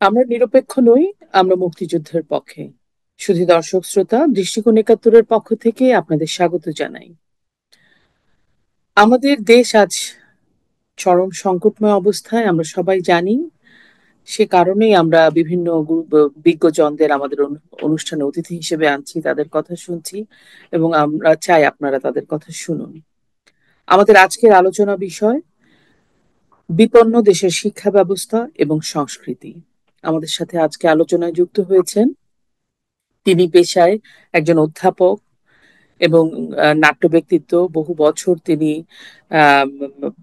আমরা নিরপেক্ষ নই, আমরা মুক্তিযুদ্ধের পক্ষে। শুধু দর্শক শ্রোতা, দৃষ্টিকোণ একাত্তরের পক্ষ থেকে আপনাদের স্বাগত জানাই। আমাদের দেশ আজ চরম সংকটময় অবস্থায়, আমরা সবাই জানি। সে কারণেই আমরা বিভিন্ন বিজ্ঞজনদের আমাদের অনুষ্ঠানে অতিথি হিসেবে আনছি, তাদের কথা শুনছি এবং আমরা চাই আপনারা তাদের কথা শুনুন। আমাদের আজকের আলোচনা বিষয় বিপন্ন দেশের শিক্ষা ব্যবস্থা এবং সংস্কৃতি। আমাদের সাথে আজকে আলোচনায় যুক্ত হয়েছেন, তিনি পেশায় একজন অধ্যাপক এবং নাট্য ব্যক্তিত্ব। বহু বছর তিনি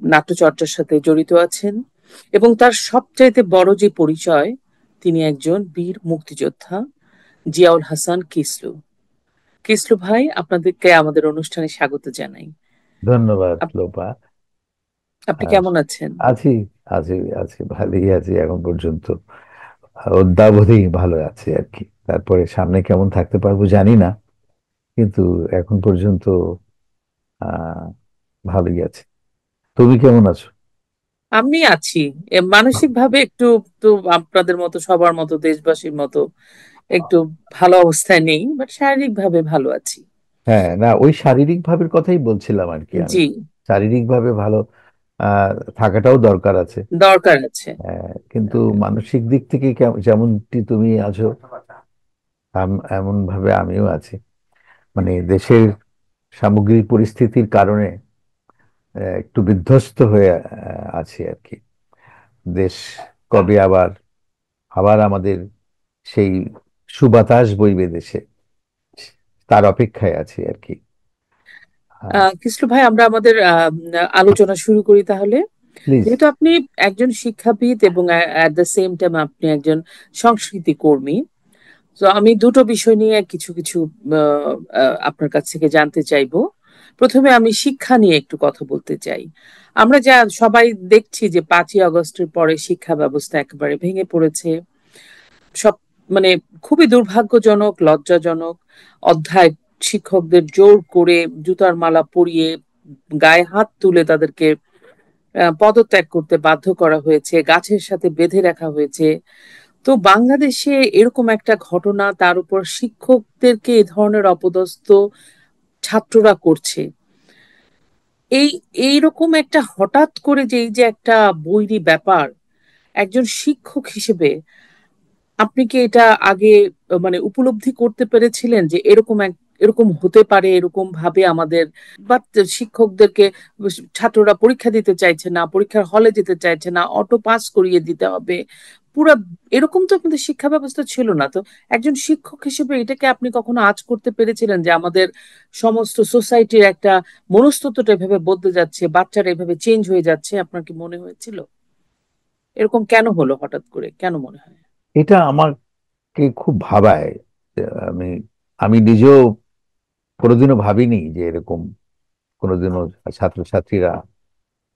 নাট্যচর্চার সাথে জড়িত আছেন এবং তার সবচাইতে বড় যে পরিচয়, তিনি একজন বীর মুক্তিযোদ্ধা, জিয়াউল হাসান কিসলু। কিসলু ভাই, আপনাদেরকে আমাদের অনুষ্ঠানে স্বাগত জানাই। ধন্যবাদ আপ- লোপা। আপনি আহ, কেমন আছেন? আছি আছি আছি ভালোই আছি এখন পর্যন্ত। অদ্যাবধি ভালো আছি আর কি। তারপরে সামনে কেমন থাকতে পারবো জানি না, কিন্তু এখন পর্যন্ত আহ ভালোই আছি। তুমি কেমন আছো? আমি আছি মানসিক ভাবে একটু, তো আপনাদের মতো, সবার মতো, দেশবাসীর মতো একটু ভালো অবস্থায় নেই, বাট শারীরিক ভাবে ভালো আছি। হ্যাঁ, না, ওই শারীরিক ভাবের কথাই বলছিলাম আর কি আমি। জি, শারীরিক ভাবে ভালো আহ থাকাটাও দরকার আছে। দরকার আছে। কিন্তু মানসিক দিক থেকে যেমনটি তুমি আছো, এমন ভাবে আমিও আছি। মানে দেশের সামগ্রিক পরিস্থিতির কারণে একটু বিধ্বস্ত হয়ে আছি আর কি। দেশ কবে আবার আবার আমাদের সেই সুবাতাস বইবে দেশে, তার অপেক্ষায় আছি আর কি। কৃষ্ণ ভাই, আমরা আমাদের আলোচনা শুরু করি তাহলে। প্লিজ। যেহেতু আপনি একজন শিক্ষাবিদ এবং অ্যাট দ্য সেম টাইম আপনি একজন সংস্কৃতি কর্মী, তো আমি দুটো বিষয় নিয়ে কিছু কিছু আপনার কাছ থেকে জানতে চাইবো। প্রথমে আমি শিক্ষা নিয়ে একটু কথা বলতে চাই। আমরা যা সবাই দেখছি যে 5ই আগস্টের পরে শিক্ষা ব্যবস্থা একেবারে ভেঙে পড়েছে। সব মানে খুবই দুর্ভাগ্যজনক, লজ্জাজনক। অধ্যায় শিক্ষকদের জোর করে জুতার মালা পরিয়ে গায়ে হাত তুলে তাদেরকে পদত্যাগ করতে বাধ্য করা হয়েছে, গাছের সাথে বেঁধে রাখা হয়েছে। তো বাংলাদেশে এরকম একটা ঘটনা, তার উপর শিক্ষকদেরকে এ ধরনের অপদস্থ ছাত্ররা করছে। এই এইরকম একটা হঠাৎ করে যে এই যে একটা বৈরী ব্যাপার, একজন শিক্ষক হিসেবে আপনি কি এটা আগে উপলব্ধি করতে পেরেছিলেন যে এরকম হতে পারে, এরকম ভাবে আমাদের বা শিক্ষকদেরকে ছাত্ররা পরীক্ষা দিতে চাইছে না, পরীক্ষার হলে যেতে চাইছে না, অটো পাস করিয়ে দিতে হবে পুরা, এরকম তো আপনাদের শিক্ষা ব্যবস্থা ছিল না। তো একজন শিক্ষক হিসেবে এটাকে আপনি কখনো আঁচ করতে পেরেছিলেন যে আমাদের সমস্ত সোসাইটির একটা মনস্তত্ত্বটা এভাবে বদলে যাচ্ছে, বাচ্চারা এভাবে চেঞ্জ হয়ে যাচ্ছে? আপনার কি মনে হয়েছিল এরকম কেন হলো, হঠাৎ করে কেন মনে হয়? এটা আমাকে খুব ভাবায়। যে আমি আমি নিজেও কোনোদিনও ভাবিনি যে এরকম কোনোদিনও ছাত্রছাত্রীরা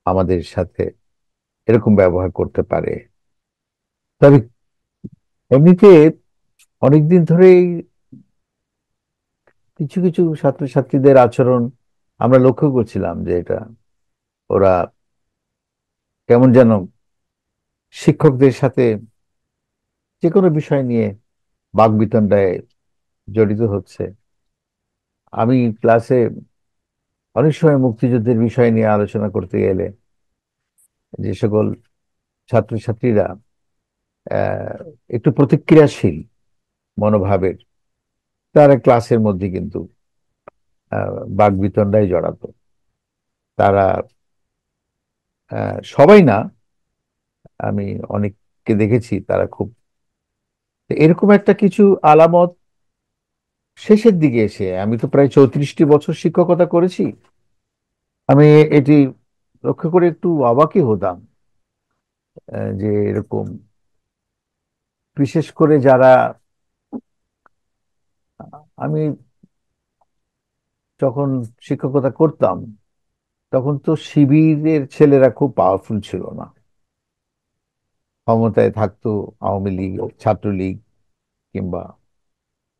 আমাদের সাথে এরকম ব্যবহার করতে পারে। তবে এমনিতে অনেকদিন ধরেই কিছু কিছু ছাত্রছাত্রীদের আচরণ আমরা লক্ষ্য করছিলাম যে এটা ওরা কেমন যেন শিক্ষকদের সাথে যে কোনো বিষয় নিয়ে বাকবিতণ্ডায় জড়িত হচ্ছে। আমি ক্লাসে অনেক সময় মুক্তিযুদ্ধের বিষয় নিয়ে আলোচনা করতে গেলে যে সকল ছাত্রছাত্রীরা আহ, একটু প্রতিক্রিয়াশীল মনোভাবের, তারা ক্লাসের মধ্যে কিন্তু বাকবিতণ্ডায় জড়াতো। তারা সবাই না, আমি অনেককে দেখেছি তারা খুব এরকম একটা কিছু আলামত শেষের দিকে এসে। আমি তো প্রায় 34টি বছর শিক্ষকতা করেছি। আমি এটি লক্ষ্য করে একটু অবাকই হতাম যে এরকম, বিশেষ করে যারা, আমি যখন শিক্ষকতা করতাম তখন তো শিবিরের ছেলেরা খুব পাওয়ারফুল ছিল না। ক্ষমতায় থাকতো আওয়ামী লীগ, ছাত্রলীগ, কিংবা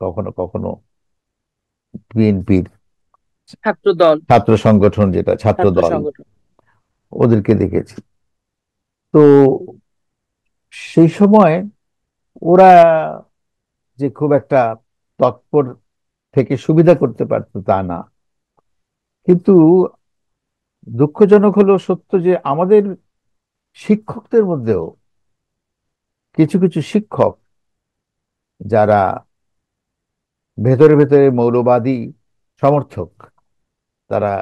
কখনো কখনো বিএনপির ছাত্র দল, ছাত্র সংগঠন, যেটা ছাত্র ছাত্র দল, সংগঠন। ওদেরকে দেখেছি। তো সেই সময় ওরা যে খুব একটা তৎপর থেকে সুবিধা করতে পারতো তা না। কিন্তু দুঃখজনক হলো সত্য যে আমাদের শিক্ষকদের মধ্যেও কিছু কিছু শিক্ষক যারা ভেতরে ভেতরে মৌলবাদী সমর্থক, তারা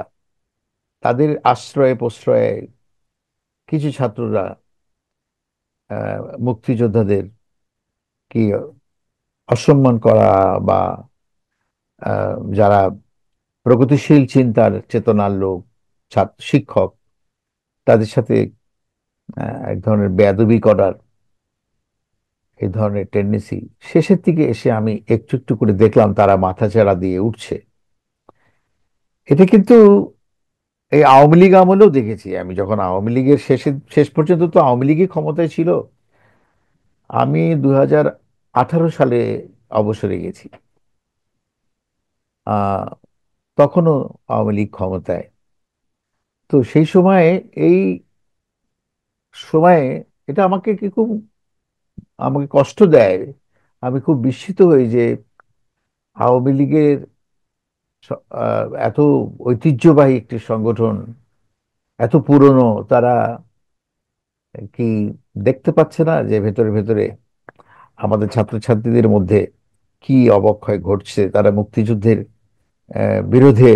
তাদের আশ্রয়ে প্রশ্রয়ে কিছু ছাত্ররা মুক্তিযোদ্ধাদের কি অসম্মান করা বা যারা প্রগতিশীল চিন্তার চেতনার লোক, ছাত্র শিক্ষক, তাদের সাথে এক ধরনের বেয়াদবি করার এই ধরনের টেন্ডেন্সি শেষের দিকে এসে আমি একটু একটু করে দেখলাম তারা মাথাচাড়া দিয়ে উঠছে। এটা কিন্তু এই আওয়ামী লীগ আমলেও দেখেছি আমি, যখন আওয়ামী লীগের শেষ পর্যন্ত তো আওয়ামী লীগই ক্ষমতায় ছিল। আমি 2018 সালে অবসরে গেছি, আহ তখনও আওয়ামী লীগ ক্ষমতায়। তো সেই সময়ে এই সময়ে এটা আমাকে কষ্ট দেয়। আমি খুব বিস্মিত হই যে আওয়ামী লীগের এত ঐতিহ্যবাহী একটি সংগঠন, এত পুরনো, তারা কি দেখতে পাচ্ছে না যে ভেতরে ভেতরে আমাদের ছাত্রছাত্রীদের মধ্যে কি অবক্ষয় ঘটছে? তারা মুক্তিযুদ্ধের বিরোধে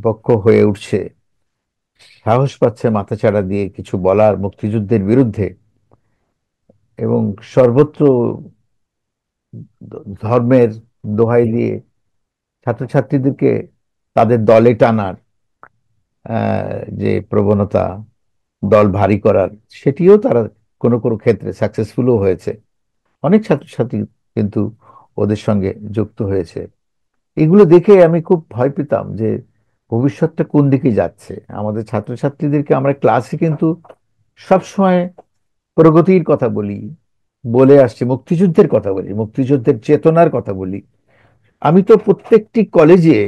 পক্ষ হয়ে উঠছে, সাহস পাচ্ছে মাথাচাড়া দিয়ে কিছু বলার মুক্তিযুদ্ধের বিরুদ্ধে, এবং সর্বত্র ধর্মের দোহাই দিয়ে ছাত্রছাত্রীদেরকে তাদের দলে টানার যে প্রবণতা, দল ভারী করার, সেটিও তারা কোনো কোনো ক্ষেত্রে সাকসেসফুলও হয়েছে। অনেক ছাত্রছাত্রী কিন্তু ওদের সঙ্গে যুক্ত হয়েছে। এগুলো দেখে আমি খুব ভয় পেতাম যে ভবিষ্যৎটা কোন দিকে যাচ্ছে। আমাদের ছাত্রছাত্রীদেরকে আমরা ক্লাসে কিন্তু সবসময় প্রগতির কথা বলি, বলে আসছি, মুক্তিযুদ্ধের কথা বলি, মুক্তিযুদ্ধের চেতনার কথা বলি। আমি তো প্রত্যেকটি কলেজে,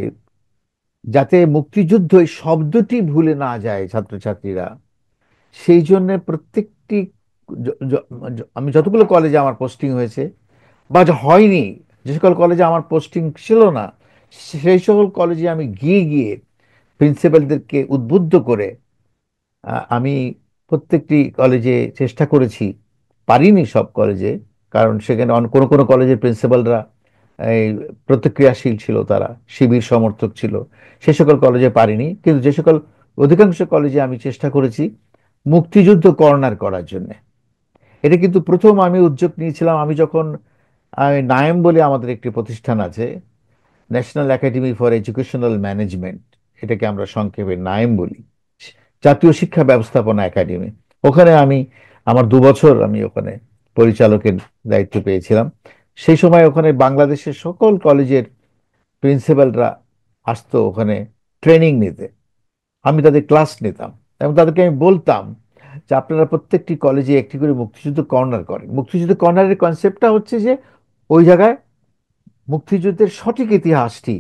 যাতে মুক্তিযুদ্ধ এই শব্দটি ভুলে না যায় ছাত্রছাত্রীরা, সেই জন্য প্রত্যেকটি আমি যতগুলো কলেজে আমার পোস্টিং হয়েছে বা যা হয়নি, যে সকল কলেজে আমার পোস্টিং ছিল না, সেই সকল কলেজে আমি গিয়ে গিয়ে প্রিন্সিপালদেরকে উদ্বুদ্ধ করে আমি প্রত্যেকটি কলেজে চেষ্টা করেছি। পারিনি সব কলেজে, কারণ সেখানে কোনো কোনো কলেজের প্রিন্সিপালরা এই প্রতিক্রিয়াশীল ছিল, তারা শিবির সমর্থক ছিল। সে সকল কলেজে পারিনি, কিন্তু যে সকল অধিকাংশ কলেজে আমি চেষ্টা করেছি মুক্তিযুদ্ধ কর্নার করার জন্য। এটা কিন্তু প্রথম আমি উদ্যোগ নিয়েছিলাম আমি যখন নায়েম বলে আমাদের একটি প্রতিষ্ঠান আছে, national academy for educational management, এটাকে আমরা সংক্ষেপে নায়েম বলি, জাতীয় শিক্ষা ব্যবস্থাপনা একাডেমি। ওখানে আমি আমার 2 বছর আমি ওখানে পরিচালকের দায়িত্ব পেয়েছিলাম। সেই সময় ওখানে বাংলাদেশের সকল কলেজের প্রিন্সিপালরা আসতো ওখানে ট্রেনিং নিতে। আমি তাদের ক্লাস নিতাম এবং তাদেরকে আমি বলতাম যে আপনারা প্রত্যেকটি কলেজে একটি করে মুক্তিযুদ্ধ কর্নার করেন। মুক্তিযুদ্ধ কর্নারের কনসেপ্টটা হচ্ছে যে ওই জায়গায় মুক্তিযুদ্ধের সঠিক ইতিহাসটি,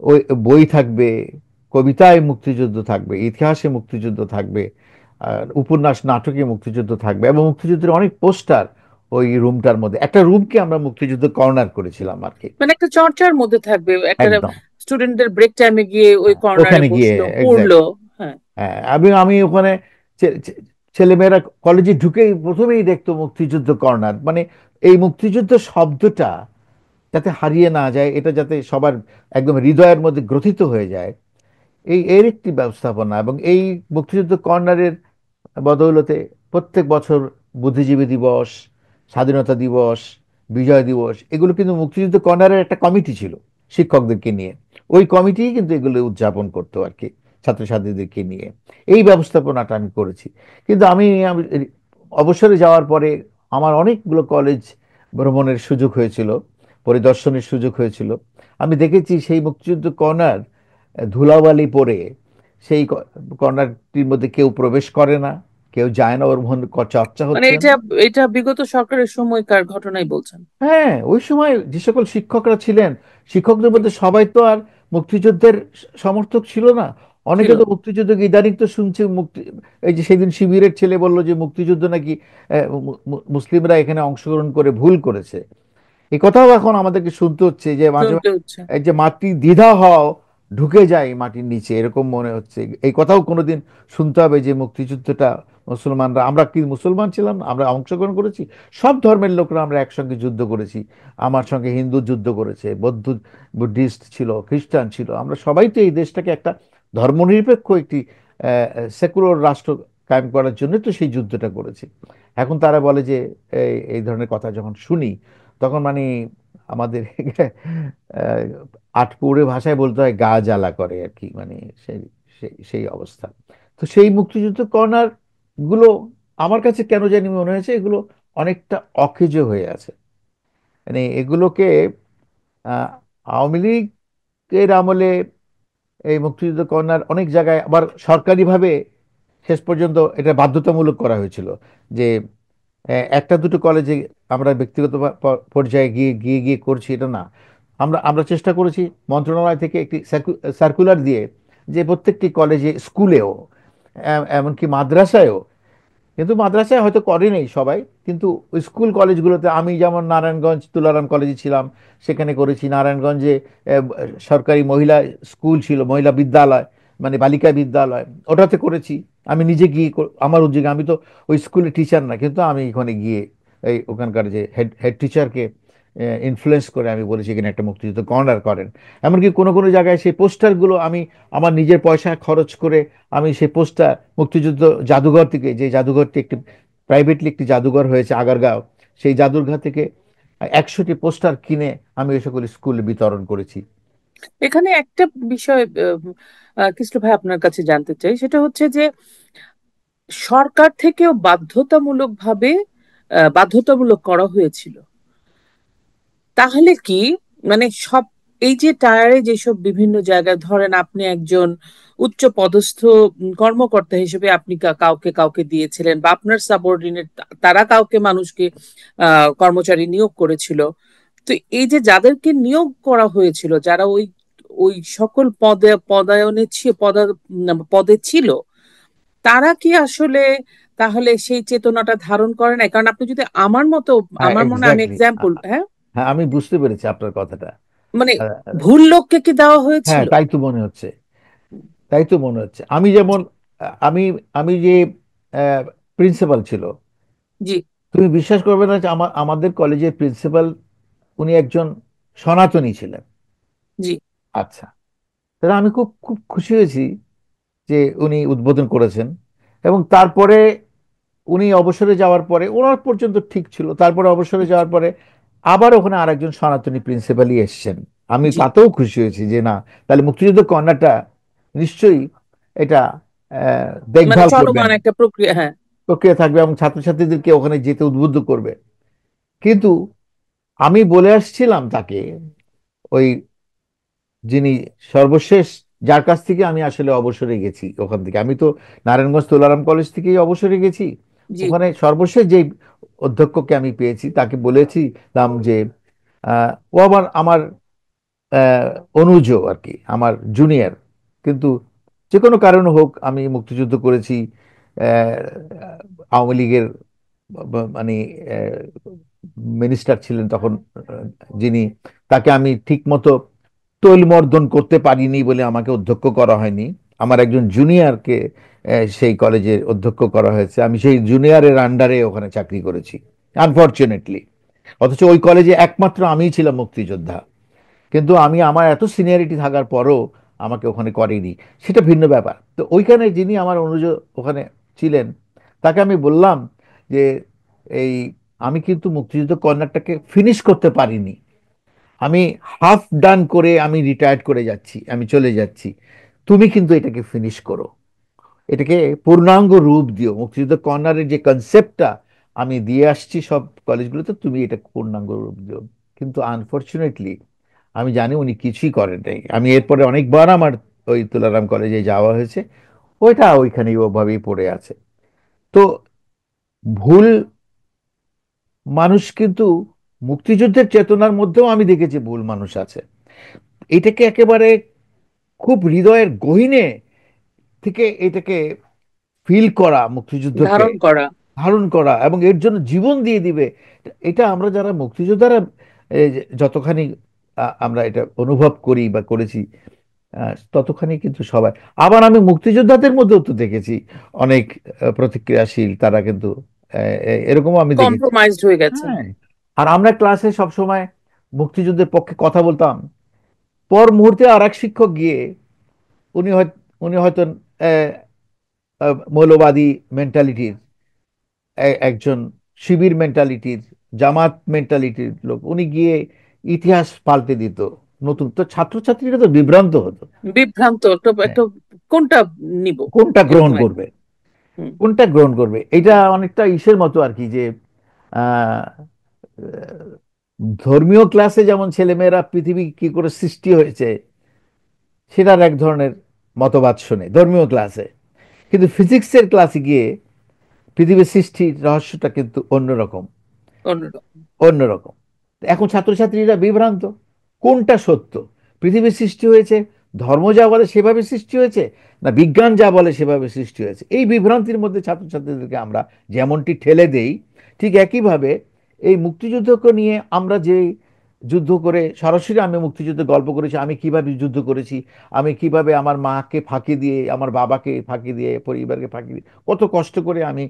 ওই বই থাকবে, কবিতায় মুক্তিযুদ্ধ থাকবে, ইতিহাসে মুক্তিযুদ্ধ থাকবে, আর উপন্যাস নাটকে মুক্তিযুদ্ধ থাকবে, এবং মুক্তিযুদ্ধের অনেক পোস্টার ওই রুমটার মধ্যে। একটা রুমকে আমরা মুক্তিযুদ্ধ কর্নার করেছিলাম আর কি। মানে একটা চর্চার মধ্যে থাকবে, একটা একদম। স্টুডেন্টদের ব্রেক টাইমে গিয়ে ওই কর্নারে ওখানে গিয়ে বসলো, এক্স্যাক্ট। পড়লো। হ্যাঁ। হ্যাঁ, আমি আমি ওখানে ছেলেমেয়েরা কলেজে ঢুকেই প্রথমেই দেখতো মুক্তিযুদ্ধ কর্নার, মানে এই মুক্তিযুদ্ধ শব্দটা যাতে হারিয়ে না যায়, এটা যাতে সবার একদম হৃদয়ের মধ্যে গ্রথিত হয়ে যায়, এর একটি ব্যবস্থাপনা। এবং এই মুক্তিযুদ্ধ কর্নারের বদৌলতে প্রত্যেক বছর বুদ্ধিজীবী দিবস, স্বাধীনতা দিবস, বিজয় দিবস, এগুলো কিন্তু মুক্তিযুদ্ধ কর্নারের একটা কমিটি ছিল শিক্ষকদেরকে নিয়ে। ওই কমিটি কিন্তু এগুলো উদযাপন করতো আর কি, ছাত্রছাত্রীদেরকে নিয়ে। এই ব্যবস্থাপনাটা আমি করেছি। কিন্তু আমি অবসরে যাওয়ার পরে আমার অনেকগুলো কলেজ ভ্রমণের সুযোগ হয়েছিল, পরিদর্শনের সুযোগ হয়েছিল। আমি দেখেছি সেই মুক্তিযুদ্ধ কর্নার ধুলাবালি পড়ে, সেই কর্নারটির মধ্যে কেউ প্রবেশ করে না, কেউ যায় না, ওর মধ্যে চর্চা মানে হচ্ছে এটা না। এটা বিগত সরকারের সময়কার ঘটনাই বলছেন? হ্যাঁ, ওই সময় যে সকল শিক্ষকরা ছিলেন, শিক্ষকদের মধ্যে সবাই তো আর মুক্তিযুদ্ধের সমর্থক ছিল না। অনেকে ছিল। তো মুক্তিযুদ্ধকে ইদানিং তো শুনছে মুক্তি, এই যে সেদিন শিবিরের ছেলে বলল যে মুক্তিযুদ্ধ নাকি মুসলিমরা এখানে অংশগ্রহণ করে ভুল করেছে। এই কথাও এখন আমাদেরকে শুনতে হচ্ছে যে মাঝে শুনতে মাঝে হচ্ছে। এই যে মাটি দ্বিধা হও, ঢুকে যায় মাটির নিচে, এরকম মনে হচ্ছে। এই কথাও কোনোদিন শুনতে হবে যে মুক্তিযুদ্ধটা মুসলমানরা, আমরা কি মুসলমান ছিলাম না? আমরা অংশগ্রহণ করেছি, সব ধর্মের লোকরা আমরা একসঙ্গে যুদ্ধ করেছি। আমার সঙ্গে হিন্দু যুদ্ধ করেছে, বৌদ্ধ, বুদ্ধিস্ট ছিল, খ্রিস্টান ছিল, আমরা সবাই তো এই দেশটাকে একটা ধর্মনিরপেক্ষ একটি সেকুলার রাষ্ট্র কায়েম করার জন্য তো সেই যুদ্ধটা করেছি। এখন তারা বলে যে এই ধরনের কথা যখন শুনি, তখন মানে আমাদের আহ, আটপৌরে ভাষায় বলতে হয় গা জ্বালা করে আর কি, মানে সেই সেই সেই অবস্থা। তো সেই মুক্তিযুদ্ধ কর্নার গুলো আমার কাছে কেন জানি মনে হয়েছে এগুলো অনেকটা অকেজো হয়ে আছে। মানে এগুলোকে আহ, আওয়ামী লীগের আমলে এই মুক্তিযুদ্ধ কর্নার অনেক জায়গায় আবার সরকারিভাবে শেষ পর্যন্ত এটা বাধ্যতামূলক করা হয়েছিল যে একটা দুটো কলেজে, আমরা ব্যক্তিগত পর্যায়ে গিয়ে গিয়ে গিয়ে করছি এটা না, আমরা আমরা চেষ্টা করেছি মন্ত্রণালয় থেকে একটি সার্কুলার দিয়ে যে প্রত্যেকটি কলেজে, স্কুলেও, এমনকি মাদ্রাসায়ও, কিন্তু মাদ্রাসায় হয়তো করেনি সবাই, কিন্তু ওই স্কুল কলেজগুলোতে, আমি যেমন নারায়ণগঞ্জ তুলারাম কলেজে ছিলাম, সেখানে করেছি। নারায়ণগঞ্জে সরকারি মহিলা স্কুল ছিল, মহিলা বিদ্যালয়, মানে বালিকা বিদ্যালয়, ওটাতে করেছি। আমি নিজে গিয়ে আমার উদ্যোগে, আমি তো ওই স্কুলে টিচার না, কিন্তু আমি ওখানে গিয়ে এই ওখানকার যে হেড হেড টিচারকে ইনফ্লুয়েন্স করে আমি বলেছি এখানে একটা মুক্তিযুদ্ধ কর্নার করেন। এমনকি কোনো কোনো জায়গায় সেই পোস্টারগুলো আমি আমার নিজের পয়সা খরচ করে আমি সেই পোস্টার মুক্তিযুদ্ধ জাদুঘর থেকে, যে জাদুঘরটি একটি প্রাইভেটলি একটি জাদুঘর হয়েছে আগারগাঁও, সেই জাদুঘর থেকে 100টি পোস্টার কিনে আমি ওই সকল স্কুলে বিতরণ করেছি। এখানে একটা বিষয় কৃষ্ণ ভাই আপনার কাছে জানতে চাই, সেটা হচ্ছে যে সরকার থেকেও বাধ্যতামূলকভাবে বাধ্যতামূলক করা হয়েছিল। তাহলে কি মানে সব, এই যে টায়ারে যেসব বিভিন্ন জায়গায় ধরেন আপনি একজন উচ্চ পদস্থ কর্মকর্তা হিসেবে আপনি কাউকে কাউকে দিয়েছিলেন, বা আপনার সাবঅর্ডিনেট তারা কাউকে মানুষকে কর্মচারী নিয়োগ করেছিল। তো এই যে যাদেরকে নিয়োগ করা হয়েছিল, যারা ওই ওই সকল পদায়নে পদে ছিল, তারা কি আসলে তাহলে সেই চেতনাটা ধারণ করে না? কারণ আপনি যদি আমার মতো, হ্যাঁ, আমার মনে হয়, আমি এক্স্যাক্টলি। এক্সাম্পল, হ্যাঁ, হ্যাঁ, আমি বুঝতে পেরেছি আপনার কথাটা। মানে আহ, ভুল লোককে কি দেওয়া হ্যাঁ, হয়েছিল? তাই তো মনে হচ্ছে, তাই তো মনে হচ্ছে। আমি যেমন আমি আমি যে প্রিন্সিপাল ছিল, জি, তুমি বিশ্বাস করবে না যে আমাদের কলেজের প্রিন্সিপাল উনি একজন সনাতনী ছিলেন। জি, আচ্ছা, তাহলে আমি খুব খুব খুশি হয়েছি যে উনি উদ্বোধন করেছেন। এবং তারপরে উনি অবসরে যাওয়ার পরে, ওনার পর্যন্ত ঠিক ছিল, তারপরে অবসরে যাওয়ার পরে আবার ওখানে আরেকজন সনাতনী প্রিন্সিপালই এসেছেন। আমি জি, তাতেও খুশি হয়েছি যে না, তাহলে মুক্তিযুদ্ধ কন্যাটা নিশ্চয়ই এটা মানে দেখভাল করবেন, চলমান একটা প্রক্রিয়া, হ্যাঁ। প্রক্রিয়া থাকবে এবং ছাত্রছাত্রীদেরকে ওখানে যেতে উদ্বুদ্ধ করবে। কিন্তু আমি বলে আসছিলাম তাকে, ওই যিনি সর্বশেষ, যার কাছ থেকে আমি আসলে অবসরে গেছি ওখান থেকে, আমি তো নারায়ণগঞ্জ তুলারাম কলেজ থেকেই অবসরে গেছি। জি, ওখানে সর্বশেষ যে অধ্যক্ষকে আমি পেয়েছি তাকে বলেছিলাম যে ও আমার আমার আহ, অনুজ আর কি, আমার জুনিয়র, কিন্তু যে কোনো কারণে হোক আমি মুক্তিযুদ্ধ করেছি। আওয়ামী লীগের মানে মিনিস্টার ছিলেন তখন যিনি, তাকে আমি ঠিক মতো তৈলমর্দন করতে পারিনি বলে আমাকে অধ্যক্ষ করা হয়নি। আমার একজন জুনিয়রকে সেই কলেজের অধ্যক্ষ করা হয়েছে, আমি সেই জুনিয়রের আন্ডারে ওখানে চাকরি করেছি আনফরচুনেটলি। অথচ ওই কলেজে একমাত্র আমিই ছিলাম মুক্তিযোদ্ধা, কিন্তু আমি আমার এত সিনিয়রিটি থাকার পরও আমাকে ওখানে করেনি, সেটা ভিন্ন ব্যাপার। তো ওইখানে যিনি আমার অনুজ ওখানে ছিলেন, তাকে আমি বললাম যে এই আমি কিন্তু মুক্তিযুদ্ধ কর্নারটাকে ফিনিশ করতে পারিনি, আমি হাফ ডান করে আমি রিটায়ার্ড করে যাচ্ছি, আমি চলে যাচ্ছি, তুমি কিন্তু এটাকে ফিনিশ করো, এটাকে পূর্ণাঙ্গ রূপ দিও, মুক্তিযুদ্ধ কর্নারের যে কনসেপ্টটা আমি দিয়ে আসছি সব কলেজগুলোতে, তুমি এটা পূর্ণাঙ্গ রূপ দিও। কিন্তু আনফরচুনেটলি আমি জানি উনি কিছুই করেন নাই। আমি এরপরে অনেকবার আমার ওই তুলারাম কলেজে যাওয়া হয়েছে, ওইটা ওইখানেই ওভাবেই পড়ে আছে। তো ভুল মানুষ কিন্তু, মুক্তিযুদ্ধের চেতনার মধ্যেও আমি দেখেছি ভুল মানুষ আছে। এটাকে একেবারে খুব হৃদয়ের গহীনে থেকে এটাকে ফিল করা, মুক্তিযুদ্ধকে ধারণ করা। ধারণ করা এবং এর জন্য জীবন দিয়ে দিবে, এটা আমরা যারা মুক্তিযোদ্ধারা যতখানি আমরা এটা অনুভব করি বা করেছি, ততখানি কিন্তু সবাই। আবার আমি মুক্তিযোদ্ধাদের মধ্যেও তো দেখেছি অনেক প্রতিক্রিয়াশীল, তারা কিন্তু এরকমও আমি দেখেছি। কম্প্রোমাইজড হয়ে গেছে। হ্যাঁ। আর আমরা ক্লাসে সবসময় মুক্তিযুদ্ধের পক্ষে কথা বলতাম, পর মুহূর্তে আর এক শিক্ষক গিয়ে উনি হয়তো উনি হয়তো আহ, মৌলবাদী মেন্টালিটির একজন, শিবির মেন্টালিটির, জামাত মেন্টালিটির লোক, উনি গিয়ে ইতিহাস পাল্টে দিত, নতুন তো ছাত্রছাত্রীরা তো বিভ্রান্ত হতো। বিভ্রান্ত একটা হ্যাঁ, একটা কোনটা নিব, কোনটা গ্রহণ এরকম একটা। করবে, হুম। কোনটা গ্রহণ করবে, এটা অনেকটা ইসের মতো আর কি, যে আহ, ধর্মীয় ক্লাসে যেমন ছেলেমেয়েরা পৃথিবী কি করে সৃষ্টি হয়েছে সেটার এক ধরনের মতবাদ শোনে ধর্মীয় ক্লাসে, কিন্তু ফিজিক্সের ক্লাসে গিয়ে পৃথিবীর সৃষ্টির রহস্যটা কিন্তু অন্যরকম, অন্যরকম। অন্যরকম। এখন ছাত্রছাত্রীরা বিভ্রান্ত, কোনটা সত্য, পৃথিবীর সৃষ্টি হয়েছে ধর্ম যা বলে সেভাবে সৃষ্টি হয়েছে, না বিজ্ঞান যা বলে সেভাবে সৃষ্টি হয়েছে, এই বিভ্রান্তির মধ্যে ছাত্রছাত্রীদেরকে আমরা যেমনটি ঠেলে দেই, ঠিক একইভাবে এই মুক্তিযুদ্ধকে নিয়ে আমরা যে যুদ্ধ করে, সরাসরি আমি মুক্তিযুদ্ধে গল্প করেছি, আমি কিভাবে যুদ্ধ করেছি, আমি কিভাবে আমার মাকে ফাঁকি দিয়ে, আমার বাবাকে ফাঁকি দিয়ে, পরিবারকে ফাঁকি দিয়ে কত কষ্ট করে আমি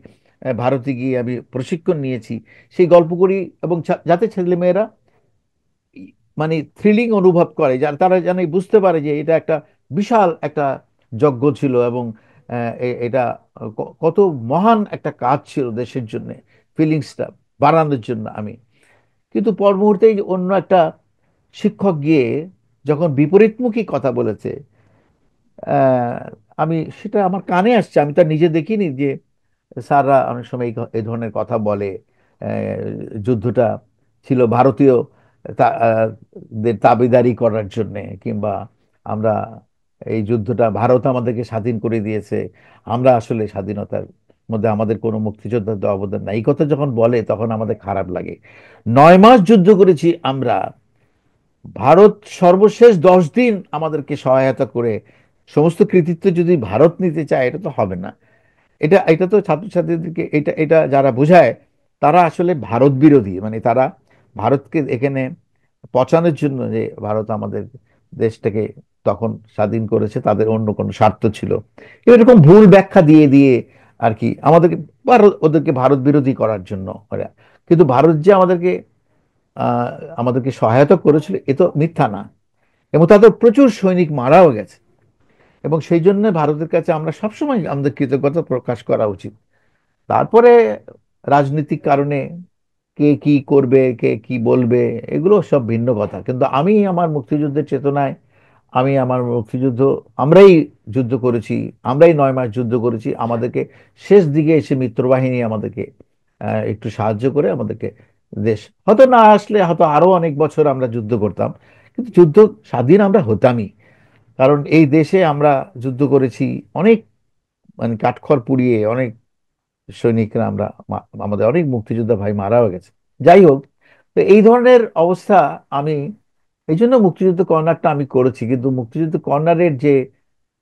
ভারতে গিয়ে আমি প্রশিক্ষণ নিয়েছি, সেই গল্প করি, এবং যাতে ছেলেমেয়েরা মানে থ্রিলিং অনুভব করে, যার তারা যেন বুঝতে পারে যে এটা একটা বিশাল একটা যজ্ঞ ছিল, এবং এটা কত মহান একটা কাজ ছিল দেশের জন্য, ফিলিংসটা বাড়ানোর জন্য আমি। কিন্তু পর মুহূর্তেই অন্য একটা শিক্ষক গিয়ে যখন বিপরীতমুখী কথা বলেছে, আহ, আমি সেটা আমার কানে আসছে, আমি তার নিজে দেখিনি যে স্যাররা অনেক সময় এই ধরনের কথা বলে। যুদ্ধটা ছিল ভারতীয় দের দাবিদারি করার জন্য, কিংবা আমরা এই যুদ্ধটা ভারত আমাদেরকে স্বাধীন করে দিয়েছে, আমরা আসলে স্বাধীনতার মধ্যে আমাদের কোনো মুক্তিযোদ্ধার তো অবদান নাই, এই কথা যখন বলে তখন আমাদের খারাপ লাগে। 9 মাস যুদ্ধ করেছি আমরা, ভারত সর্বশেষ 10 দিন আমাদেরকে সহায়তা করে, সমস্ত কৃতিত্ব যদি ভারত নিতে চায় এটা তো হবে না। এটা এটা তো ছাত্রছাত্রীদেরকে, এটা এটা যারা বোঝায় তারা আসলে ভারত বিরোধী, মানে তারা ভারতকে এখানে পচানোর জন্য, যে ভারত আমাদের দেশটাকে তখন স্বাধীন করেছে, তাদের অন্য কোনো স্বার্থ ছিল, এরকম ভুল ব্যাখ্যা দিয়ে দিয়ে আর কি আমাদেরকে, ওদেরকে ভারত বিরোধী করার জন্য ওরা। কিন্তু ভারত যে আহ আমাদেরকে সহায়তা করেছিল এ তো মিথ্যা না, এবং তাদের প্রচুর সৈনিক মারাও গেছে, এবং সেই জন্য ভারতের কাছে আমরা সবসময় আমাদের কৃতজ্ঞতা প্রকাশ করা উচিত। তারপরে রাজনৈতিক কারণে কে কি করবে, কে কি বলবে, এগুলো সব ভিন্ন কথা, কিন্তু আমি আমার মুক্তিযুদ্ধের চেতনায়, আমি আমার মুক্তিযুদ্ধ, আমরাই যুদ্ধ করেছি, আমরাই 9 মাস যুদ্ধ করেছি, আমাদেরকে শেষ দিকে এসে মিত্রবাহিনী আমাদেরকে একটু সাহায্য করে আমাদেরকে, দেশ হয়তো না আসলে হয়তো আরো অনেক বছর আমরা যুদ্ধ করতাম, কিন্তু যুদ্ধ স্বাধীন আমরা হতামই, কারণ এই দেশে আমরা যুদ্ধ করেছি অনেক, মানে কাঠখড় পুড়িয়ে অনেক সৈনিকরা আমরা, আমাদের অনেক মুক্তিযোদ্ধা ভাই মারাও গেছে। যাই হোক, তো এই ধরনের অবস্থা, আমি এই জন্য মুক্তিযুদ্ধ কর্নারটা আমি করেছি, কিন্তু মুক্তিযুদ্ধ কর্নারের যে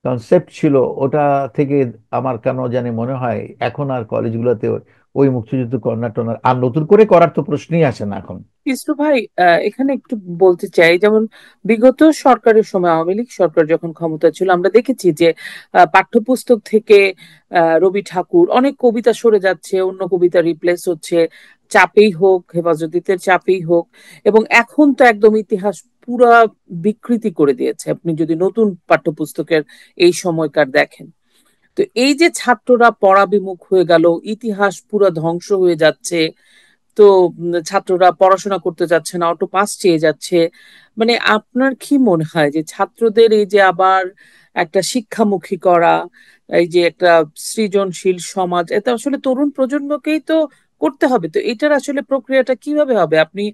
কনসেপ্ট ছিল ওটা থেকে আমার কেন জানি মনে হয় এখন আর কলেজগুলোতে ওই মুক্তিযুদ্ধ কর্নার টর্নার আর নতুন করে করার তো প্রশ্নই আসে না এখন। ইসরু ভাই, এখানে একটু বলতে চাই, যেমন বিগত সরকারের সময়, আওয়ামী লীগ সরকার যখন ক্ষমতা ছিল, আমরা দেখেছি যে পাঠ্যপুস্তক থেকে রবি ঠাকুর অনেক কবিতা সরে যাচ্ছে, অন্য কবিতা রিপ্লেস হচ্ছে, চাপেই হোক, হেফাজতিতের চাপেই হোক। এবং এখন তো একদম ইতিহাস পুরা বিকৃতি করে দিয়েছে, আপনি যদি নতুন পাঠ্যপুস্তকের এই সময়কার দেখেন। তো এই যে ছাত্ররা পড়াবিমুখ হয়ে গেল, ইতিহাস পুরো ধ্বংস হয়ে যাচ্ছে, তো ছাত্ররা পড়াশোনা করতে যাচ্ছে না, অটো পাস চেয়ে যাচ্ছে। মানে আপনার কি মনে হয় যে ছাত্রদের এই যে আবার একটা শিক্ষামুখী করা, এই যে একটা সৃজনশীল সমাজ, এটা আসলে তরুণ প্রজন্মকেই তো করতে হবে, তো এটার আসলে প্রক্রিয়াটা কিভাবে হবে, আপনি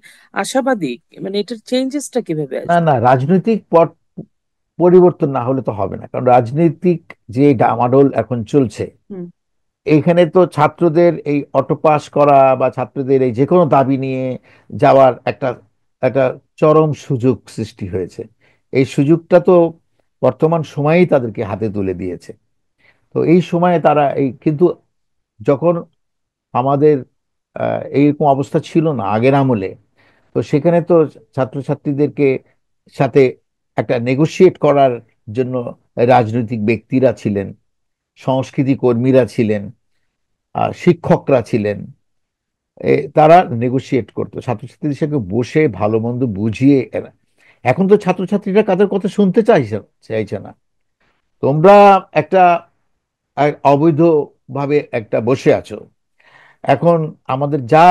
আশাবাদী? মানে এটার চেঞ্জেসটা কিভাবে না আসবে? না, রাজনৈতিক পট পরিবর্তন না হলে তো হবে না, কারণ রাজনৈতিক যে ডামাডোল এখন চলছে, হুম। এইখানে তো ছাত্রদের এই অটো পাস করা বা ছাত্রদের এই যে কোনো দাবি নিয়ে যাওয়ার একটা একটা চরম সুযোগ সৃষ্টি হয়েছে। এই সুযোগটা তো বর্তমান সময়েই তাদেরকে হাতে তুলে দিয়েছে। তো এই সময়ে তারা এই কিন্তু যখন আমাদের এইরকম অবস্থা ছিল না আগের আমলে, তো সেখানে তো ছাত্রছাত্রীদেরকে সাথে একটা নেগোশিয়েট করার জন্য রাজনৈতিক ব্যক্তিরা ছিলেন, সংস্কৃতি কর্মীরা ছিলেন, শিক্ষকরা ছিলেন। তারা নেগোশিয়েট করতো ছাত্রছাত্রীদের সঙ্গে বসে ভালো মন্দ বুঝিয়ে এখন তো ছাত্রছাত্রীরা কাদের কথা শুনতে চাইছে চাইছে না। তোমরা একটা অবৈধ ভাবে একটা বসে আছো, এখন আমাদের যা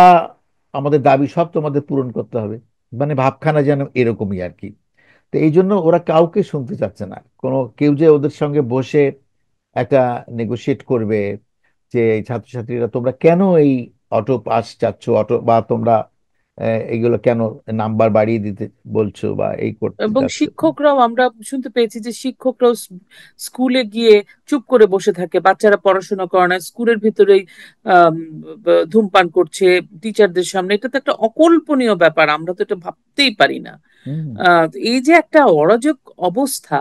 আমাদের দাবি সব তোমাদের পূরণ করতে হবে, মানে ভাবখানা যেন এরকমই আর কি। তো এই জন্য ওরা কাউকে শুনতে চাচ্ছে না, কোনো কেউ যে ওদের সঙ্গে বসে একটা নেগোশিয়েট করবে যে এই ছাত্রছাত্রীরা তোমরা কেন এই অটো পাস চাচ্ছ, অটো বা তোমরা এইগুলো কেন নাম্বার বাড়িয়ে দিতে বলছো বা এই করতে এবং চাচ্ছ। শিক্ষকরাও, আমরা শুনতে পেয়েছি যে শিক্ষকরাও স্কুলে গিয়ে চুপ করে বসে থাকে, বাচ্চারা পড়াশোনা করে না, স্কুলের ভিতরেই আম, ধূমপান করছে টিচারদের সামনে। এটা তো একটা অকল্পনীয় ব্যাপার, আমরা তো এটা ভাবতেই পারি না। হুম। এই যে একটা অরাজক অবস্থা।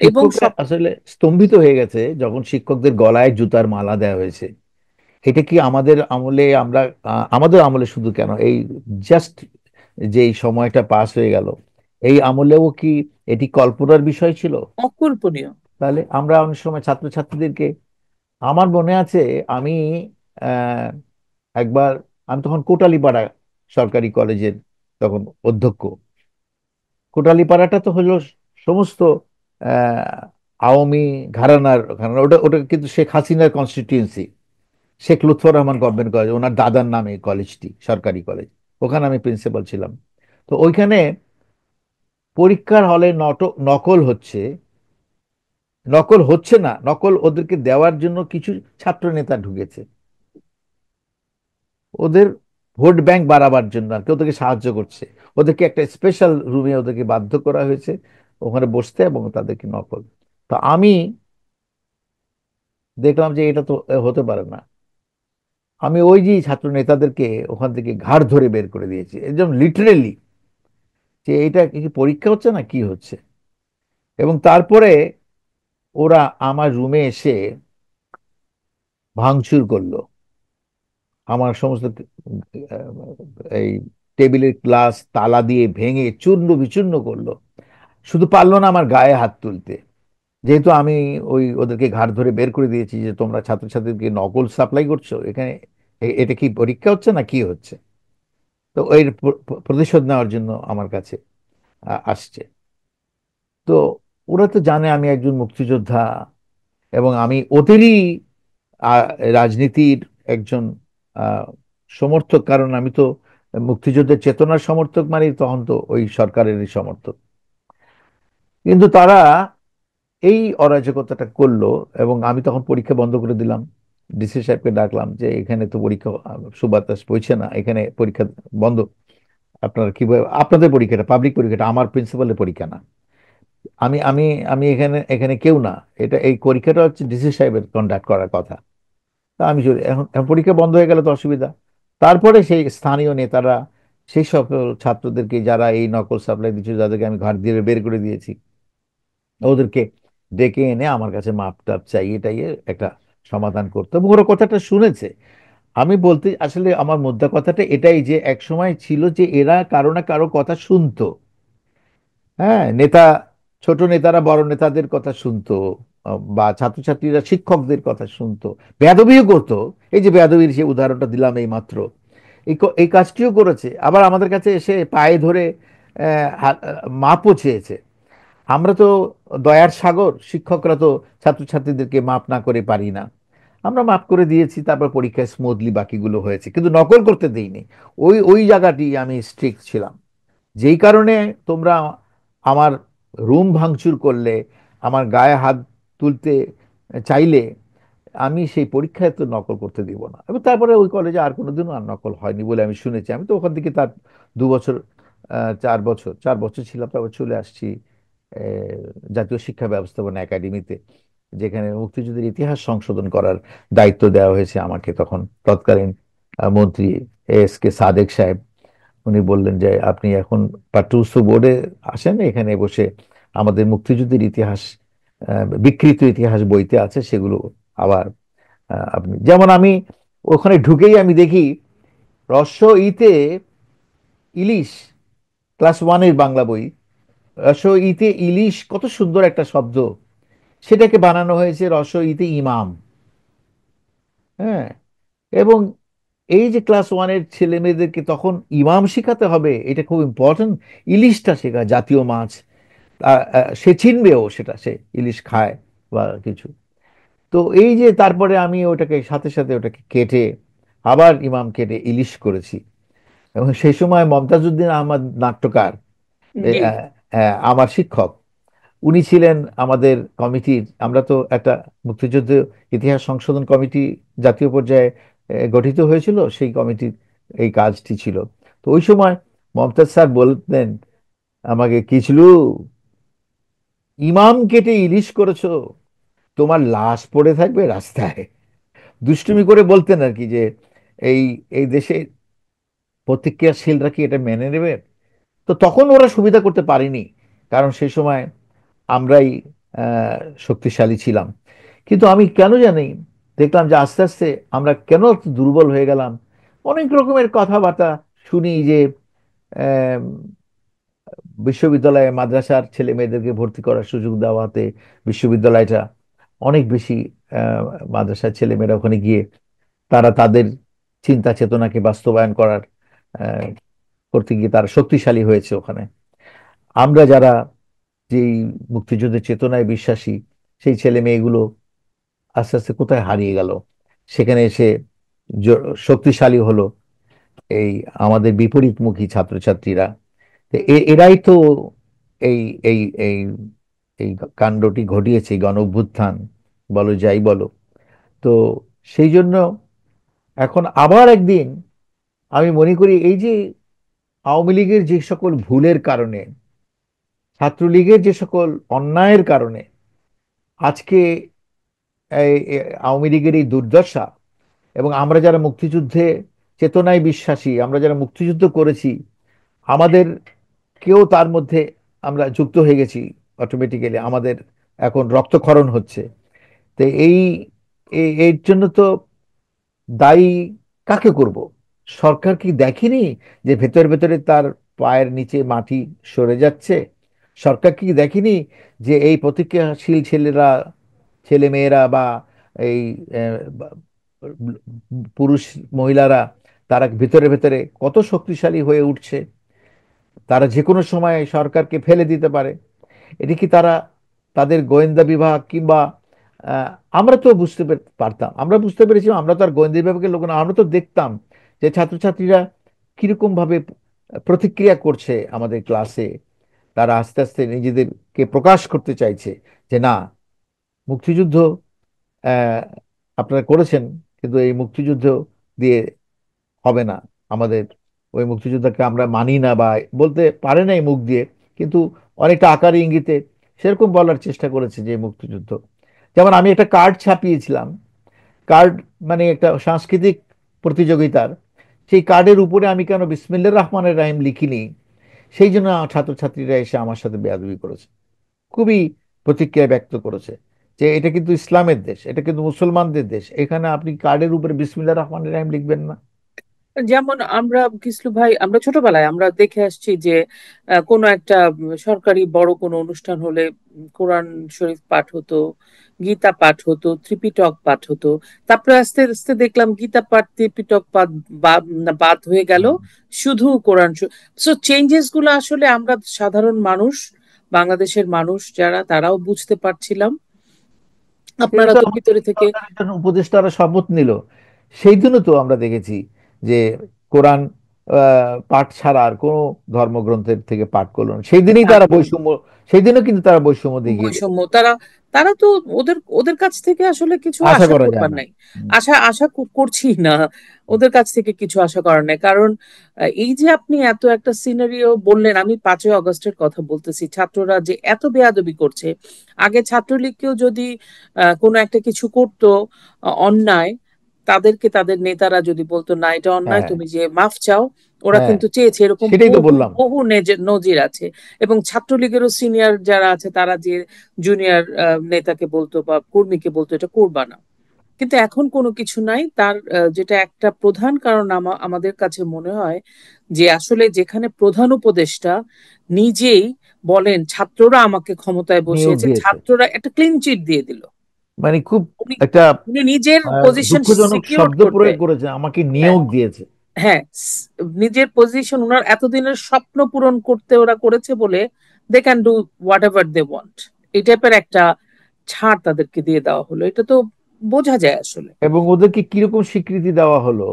এবং শিক্ষকরা সব আসলে স্তম্ভিত হয়ে গেছে যখন শিক্ষকদের গলায় জুতার মালা দেওয়া হয়েছে। এটা কি আমাদের আমলে আমরা আমাদের আমলে শুধু কেন, এই জাস্ট যে এই সময়টা পাস হয়ে গেল, এই আমলেও কি এটি কল্পনার বিষয় ছিল? অকল্পনীয়। তাহলে আমরা অনেক সময় ছাত্রছাত্রীদেরকে, আমার মনে আছে আমি আহ, একবার, আমি তখন কোটালীপাড়া সরকারি কলেজের তখন অধ্যক্ষ। কোটালীপাড়াটা তো হলো সমস্ত আহ, আওয়ামী ঘরানার ঘরানা, ওটা ওটা কিন্তু শেখ হাসিনার constituency. Sheikh Lutfar Rahman government college, ওনার দাদার নামে কলেজটি, সরকারি কলেজ। ওখানে আমি প্রিন্সিপাল ছিলাম। তো ওইখানে পরীক্ষার হলে নকল হচ্ছে, নকল হচ্ছে না, নকল ওদেরকে দেওয়ার জন্য কিছু ছাত্র নেতা ঢুকেছে ওদের ভোট ব্যাংক বাড়াবার জন্য আর কি, ওদেরকে সাহায্য করছে। ওদেরকে একটা স্পেশাল রুমে ওদেরকে বাধ্য করা হয়েছে ওখানে বসতে এবং তাদেরকে নকল। তো আমি দেখলাম যে এটা তো হতে পারে না। আমি ওই যে ছাত্র নেতাদেরকে ওখান থেকে ঘাড় ধরে বের করে দিয়েছি, একদম লিটারেলি, যে এটা কি পরীক্ষা হচ্ছে না কি হচ্ছে। এবং তারপরে ওরা আমার রুমে এসে ভাঙচুর করলো, আমার সমস্ত এই টেবিলের গ্লাস তালা দিয়ে ভেঙে চূর্ণ বিচূর্ণ করলো। শুধু পারলো না আমার গায়ে হাত তুলতে, যেহেতু আমি ওই ওদেরকে ঘাড় ধরে বের করে দিয়েছি যে তোমরা ছাত্রছাত্রীদেরকে নকল সাপ্লাই করছো এখানে, এটা কি পরীক্ষা হচ্ছে না কি হচ্ছে। তো এর প্রতিশোধ নেওয়ার জন্য আমার কাছে আসছে। তো ওরা তো জানে আমি একজন মুক্তিযোদ্ধা এবং আমি ওদেরই আহ, রাজনীতির একজন আহ, সমর্থক, কারণ আমি তো মুক্তিযুদ্ধের চেতনার সমর্থক, মানে তখন তো ওই সরকারেরই সমর্থক। কিন্তু তারা এই অরাজকতাটা করলো এবং আমি তখন পরীক্ষা বন্ধ করে দিলাম। ডিসি সাহেবকে ডাকলাম যে এখানে তো পরীক্ষা সুবাতাস বইছে না, এখানে পরীক্ষা বন্ধ। আপনারা কিভাবে আপনাদের পরীক্ষাটা, পাবলিক পরীক্ষাটা, আমার প্রিন্সিপালের পরীক্ষা না, আমি আমি আমি এখানে এখানে কেউ না, এটা এই পরীক্ষাটা হচ্ছে ডিসি সাহেবের কন্ডাক্ট করার কথা। তা আমি চলে এখন এখন পরীক্ষা বন্ধ হয়ে গেলে তো অসুবিধা। তারপরে সেই স্থানীয় নেতারা সেই সকল ছাত্রদেরকে যারা এই নকল সাপ্লাই দিচ্ছে, যাদেরকে আমি ঘাট দিয়ে বের করে দিয়েছি, ওদেরকে ডেকে এনে আমার কাছে মাপ টাপ চাইয়ে টাইয়ে একটা সমাধান করতে, এবং ওরা কথাটা শুনেছে। আমি বলতে আসলে আমার মুদ্রা কথাটা এটাই যে এক সময় ছিল যে এরা কারো না কারো কথা শুনতো। হ্যাঁ, নেতা, ছোট নেতারা বড় নেতাদের কথা শুনতো, বা ছাত্রছাত্রীরা শিক্ষকদের কথা শুনতো, বেয়াদবিও করতো। এই যে বেয়াদবির যে উদাহরণটা দিলাম এই মাত্র, এই কাজটিও করেছে, আবার আমাদের কাছে এসে পায়ে ধরে মাপও চেয়েছে। আমরা তো দয়ার সাগর, শিক্ষকরা তো ছাত্রছাত্রীদেরকে মাপ না করে পারি না। আমরা মাপ করে দিয়েছি, তারপর পরীক্ষায় স্মুথলি বাকিগুলো হয়েছে, কিন্তু নকল করতে দেইনি। ওই ওই জায়গাটি আমি স্ট্রিক্ট ছিলাম। যেই কারণে তোমরা আমার রুম ভাঙচুর করলে, আমার গায়ে হাত তুলতে চাইলে, আমি সেই পরীক্ষায় তো নকল করতে দিব না। এবং তারপরে ওই কলেজে আর কোনোদিনও আর নকল হয়নি বলে আমি শুনেছি। আমি তো ওখান থেকে তার 2 বছর, 4 বছর ছিলাম, তারপর চলে আসছি জাতীয় শিক্ষা ব্যবস্থাপনা একাডেমিতে, যেখানে মুক্তিযুদ্ধের ইতিহাস সংশোধন করার দায়িত্ব দেওয়া হয়েছে আমাকে। তখন তৎকালীন মন্ত্রী এস কে সাদেক সাহেব উনি বললেন যে আপনি এখন পাঠ্যপুস্তক বোর্ডে আসেন, এখানে বসে আমাদের মুক্তিযুদ্ধের ইতিহাস, বিকৃত ইতিহাস বইতে আছে সেগুলো আবার আপনি যেমন, আমি ওখানে ঢুকেই আমি দেখি ইতে ইলিশ, ক্লাস 1-এর বাংলা বই, ইতে ইলিশ কত সুন্দর একটা শব্দ, সেটাকে বানানো হয়েছে ইতে ইমাম। হ্যাঁ, এবং এই যে ক্লাস 1-এর ছেলে মেয়েদেরকে তখন ইমাম শিখাতে হবে, এটা খুব ইম্পর্টেন্ট। ইলিশটা শেখা জাতীয় মাছ, সে চিনবেও, সেটা সে ইলিশ খায় বা কিছু। তো এই যে তারপরে আমি ওটাকে সাথে সাথে ওটাকে কেটে আবার ইমাম কেটে ইলিশ করেছি। এবং সেই সময় মমতাজউদ্দিন আহমদ নাট্যকার, জি। আমার শিক্ষক, উনি ছিলেন আমাদের কমিটির। আমরা তো একটা মুক্তিযুদ্ধ ইতিহাস সংশোধন কমিটি জাতীয় পর্যায়ে গঠিত হয়েছিল, সেই কমিটির এই কাজটি ছিল। তো ওই সময় মমতাজ স্যার বলতেন আমাকে, কিচলু, ইমাম কেটে ইলিশ করেছো, তোমার লাশ পড়ে থাকবে রাস্তায়। দুষ্টুমি করে বলতেন আর কি, যে এই এই দেশে প্রতিক্রিয়াশীলরা কি এটা মেনে নেবে। তো তখন ওরা সুবিধা করতে পারেনি, কারণ সেই সময় আমরাই আহ, শক্তিশালী ছিলাম। কিন্তু আমি কেন জানি দেখলাম যে আস্তে আস্তে আমরা কেন এত দুর্বল হয়ে গেলাম। অনেক রকমের কথাবার্তা শুনি যে আহ, বিশ্ববিদ্যালয়ে মাদ্রাসার ছেলে মেয়েদেরকে ভর্তি করার সুযোগ দেওয়াতে বিশ্ববিদ্যালয়টা অনেক বেশি, আহ, মাদ্রাসার ছেলে মেয়েরা ওখানে গিয়ে তারা তাদের চিন্তা চেতনাকে বাস্তবায়ন করার আহ, করতে গিয়ে তারা শক্তিশালী হয়েছে ওখানে। আমরা যারা যেই মুক্তিযুদ্ধের চেতনায় বিশ্বাসী, সেই ছেলে মেয়েগুলো আস্তে আস্তে কোথায় হারিয়ে গেল, সেখানে এসে শক্তিশালী হলো এই আমাদের বিপরীতমুখী ছাত্রছাত্রীরা। তো এরাই তো এই এই এই এই কাণ্ডটি ঘটিয়েছে, এই গণ অভ্যুত্থান বলো যাই বলো। তো সেই জন্য এখন আবার একদিন আমি মনে করি, এই যে আওয়ামী লীগের যে সকল ভুলের কারণে, ছাত্রলীগের যে সকল অন্যায়ের কারণে আজকে আওয়ামী লীগের এই দুর্দশা, এবং আমরা যারা মুক্তিযুদ্ধে চেতনায় বিশ্বাসী, আমরা যারা মুক্তিযুদ্ধ করেছি, আমাদের কেউ তার মধ্যে আমরা যুক্ত হয়ে গেছি, অটোমেটিক্যালি আমাদের এখন রক্তক্ষরণ হচ্ছে। তো এর জন্য তো দায়ী কাকে করব? সরকার কি দেখেনি যে ভেতরে ভেতরে তার পায়ের নিচে মাটি সরে যাচ্ছে? সরকার কি দেখেনি যে এই প্রতিক্রিয়াশীল ছেলেরা, ছেলে মেয়েরা বা এই বা- পুরুষ মহিলারা, তারা ভিতরে ভেতরে কত শক্তিশালী হয়ে উঠছে, তারা যে কোনো সময় সরকারকে ফেলে দিতে পারে? এটি কি তারা, তাদের গোয়েন্দা বিভাগ কিংবা আহ, আমরা তো পারতাম, আমরা বুঝতে পেরেছি, আমরা তো আর গোয়েন্দা বিভাগের লোক না, আমরা তো দেখতাম যে ছাত্রছাত্রীরা কিরকম ভাবে প্রতিক্রিয়া করছে আমাদের ক্লাসে। তারা আস্তে আস্তে নিজেদেরকে প্রকাশ করতে চাইছে যে না, মুক্তিযুদ্ধ আহ, আপনারা করেছেন, কিন্তু এই মুক্তিযুদ্ধ দিয়ে হবে না। আমাদের ওই মুক্তিযোদ্ধাকে আমরা মানি না, বা বলতে পারে নাই মুখ দিয়ে, কিন্তু অনেকটা আকারে ইঙ্গিতে সেরকম বলার চেষ্টা করেছে যে মুক্তিযুদ্ধ। যেমন আমি একটা কার্ড ছাপিয়েছিলাম, কার্ড মানে একটা সাংস্কৃতিক প্রতিযোগিতার, সেই কার্ডের উপরে আমি কেন বিসমিল্লাহির রহমানির রহিম লিখিনি, সেই জন্য আমার ছাত্রছাত্রীরা এসে আমার সাথে বেয়াদবি করেছে, খুবই প্রতিক্রিয়া ব্যক্ত করেছে যে এটা কিন্তু ইসলামের দেশ, এটা কিন্তু মুসলমানদের দেশ, এখানে আপনি কার্ডের উপরে বিসমিল্লাহির রহমানির রহিম লিখবেন না। যেমন আমরা কিসলু ভাই, আমরা ছোটবেলায় আমরা দেখে আসছি যে কোনো একটা সরকারি বড় কোনো অনুষ্ঠান হলে কোরআন শরীফ পাঠ হতো, গীতা পাঠ হতো, ত্রিপিটক পাঠ হতো। তারপরে আস্তে আস্তে দেখলাম গীতা পাঠ ত্রিপিটক পাঠ বাদ হয়ে গেল, শুধু কোরআন। সো চেঞ্জেস গুলো আসলে আমরা সাধারণ মানুষ, বাংলাদেশের মানুষ যারা, তারাও বুঝতে পারছিলাম। এটা আপনারা তো তো আমাদের ভিতরে থেকে সরকারের জন্য উপদেষ্টারা শপথ নিল, সেই দিনও তো আমরা দেখেছি যে কোরআন পাঠ ছাড়া আর কোনো ধর্মগ্রন্থের থেকে পাঠ করলো না, সেই দিনই তারা বৈষম্য, সেই দিনও কিন্তু তারা বৈষম্য দেখিয়ে দিল। বৈষম্য, তারা তারা তো ওদের ওদের কাছ থেকে আসলে কিছু আশা আশা করা যায় করবার না। নাই। আশা আশা করছি না, ওদের কাছ থেকে কিছু আশা করার নাই। কারণ এই যে আপনি এত একটা সিনারিও বললেন, আমি 5ই আগস্টের কথা বলতেছি, ছাত্ররা যে এত বেয়াদবি করছে। আগে ছাত্রলীগকেও যদি কোনো একটা কিছু করতো অন্যায়, তাদেরকে তাদের নেতারা যদি বলতো না এটা অন্যায়, হ্যাঁ, তুমি যে মাফ চাও, ওরা হ্যাঁ, কিন্তু চেয়েছে। এরকম সেটাই তো বহু বললাম। বহু নজির আছে। এবং ছাত্রলীগেরও সিনিয়র যারা আছে তারা যে জুনিয়র নেতাকে বলতো বা কর্মীকে বলতো এটা করবা না। কিন্তু এখন কোনো কিছু নাই তার। যেটা একটা প্রধান কারণ আমাদের কাছে মনে হয় যে আসলে যেখানে প্রধান উপদেষ্টা নিজেই বলেন ছাত্ররা আমাকে ক্ষমতায় নিয়োগ বসিয়েছে, দিয়েছে। ছাত্ররা একটা ক্লিন চিট দিয়ে দিল। মানে খুব উনি একটা উনি নিজের পজিশন দুঃখজনক সিকিউর শব্দ করতে, প্রয়োগ করেছে, আমাকে হ্যাঁ, নিয়োগ দিয়েছে। হ্যাঁ, নিজের পজিশন ওনার এতদিনের স্বপ্ন পূরণ করতে ওরা করেছে বলে they can do whatever they want, এই টাইপের একটা ছাড় তাদেরকে দিয়ে দেওয়া হলো। এটা তো বোঝা যায় আসলে। এবং ওদেরকে কিরকম স্বীকৃতি দেওয়া হলো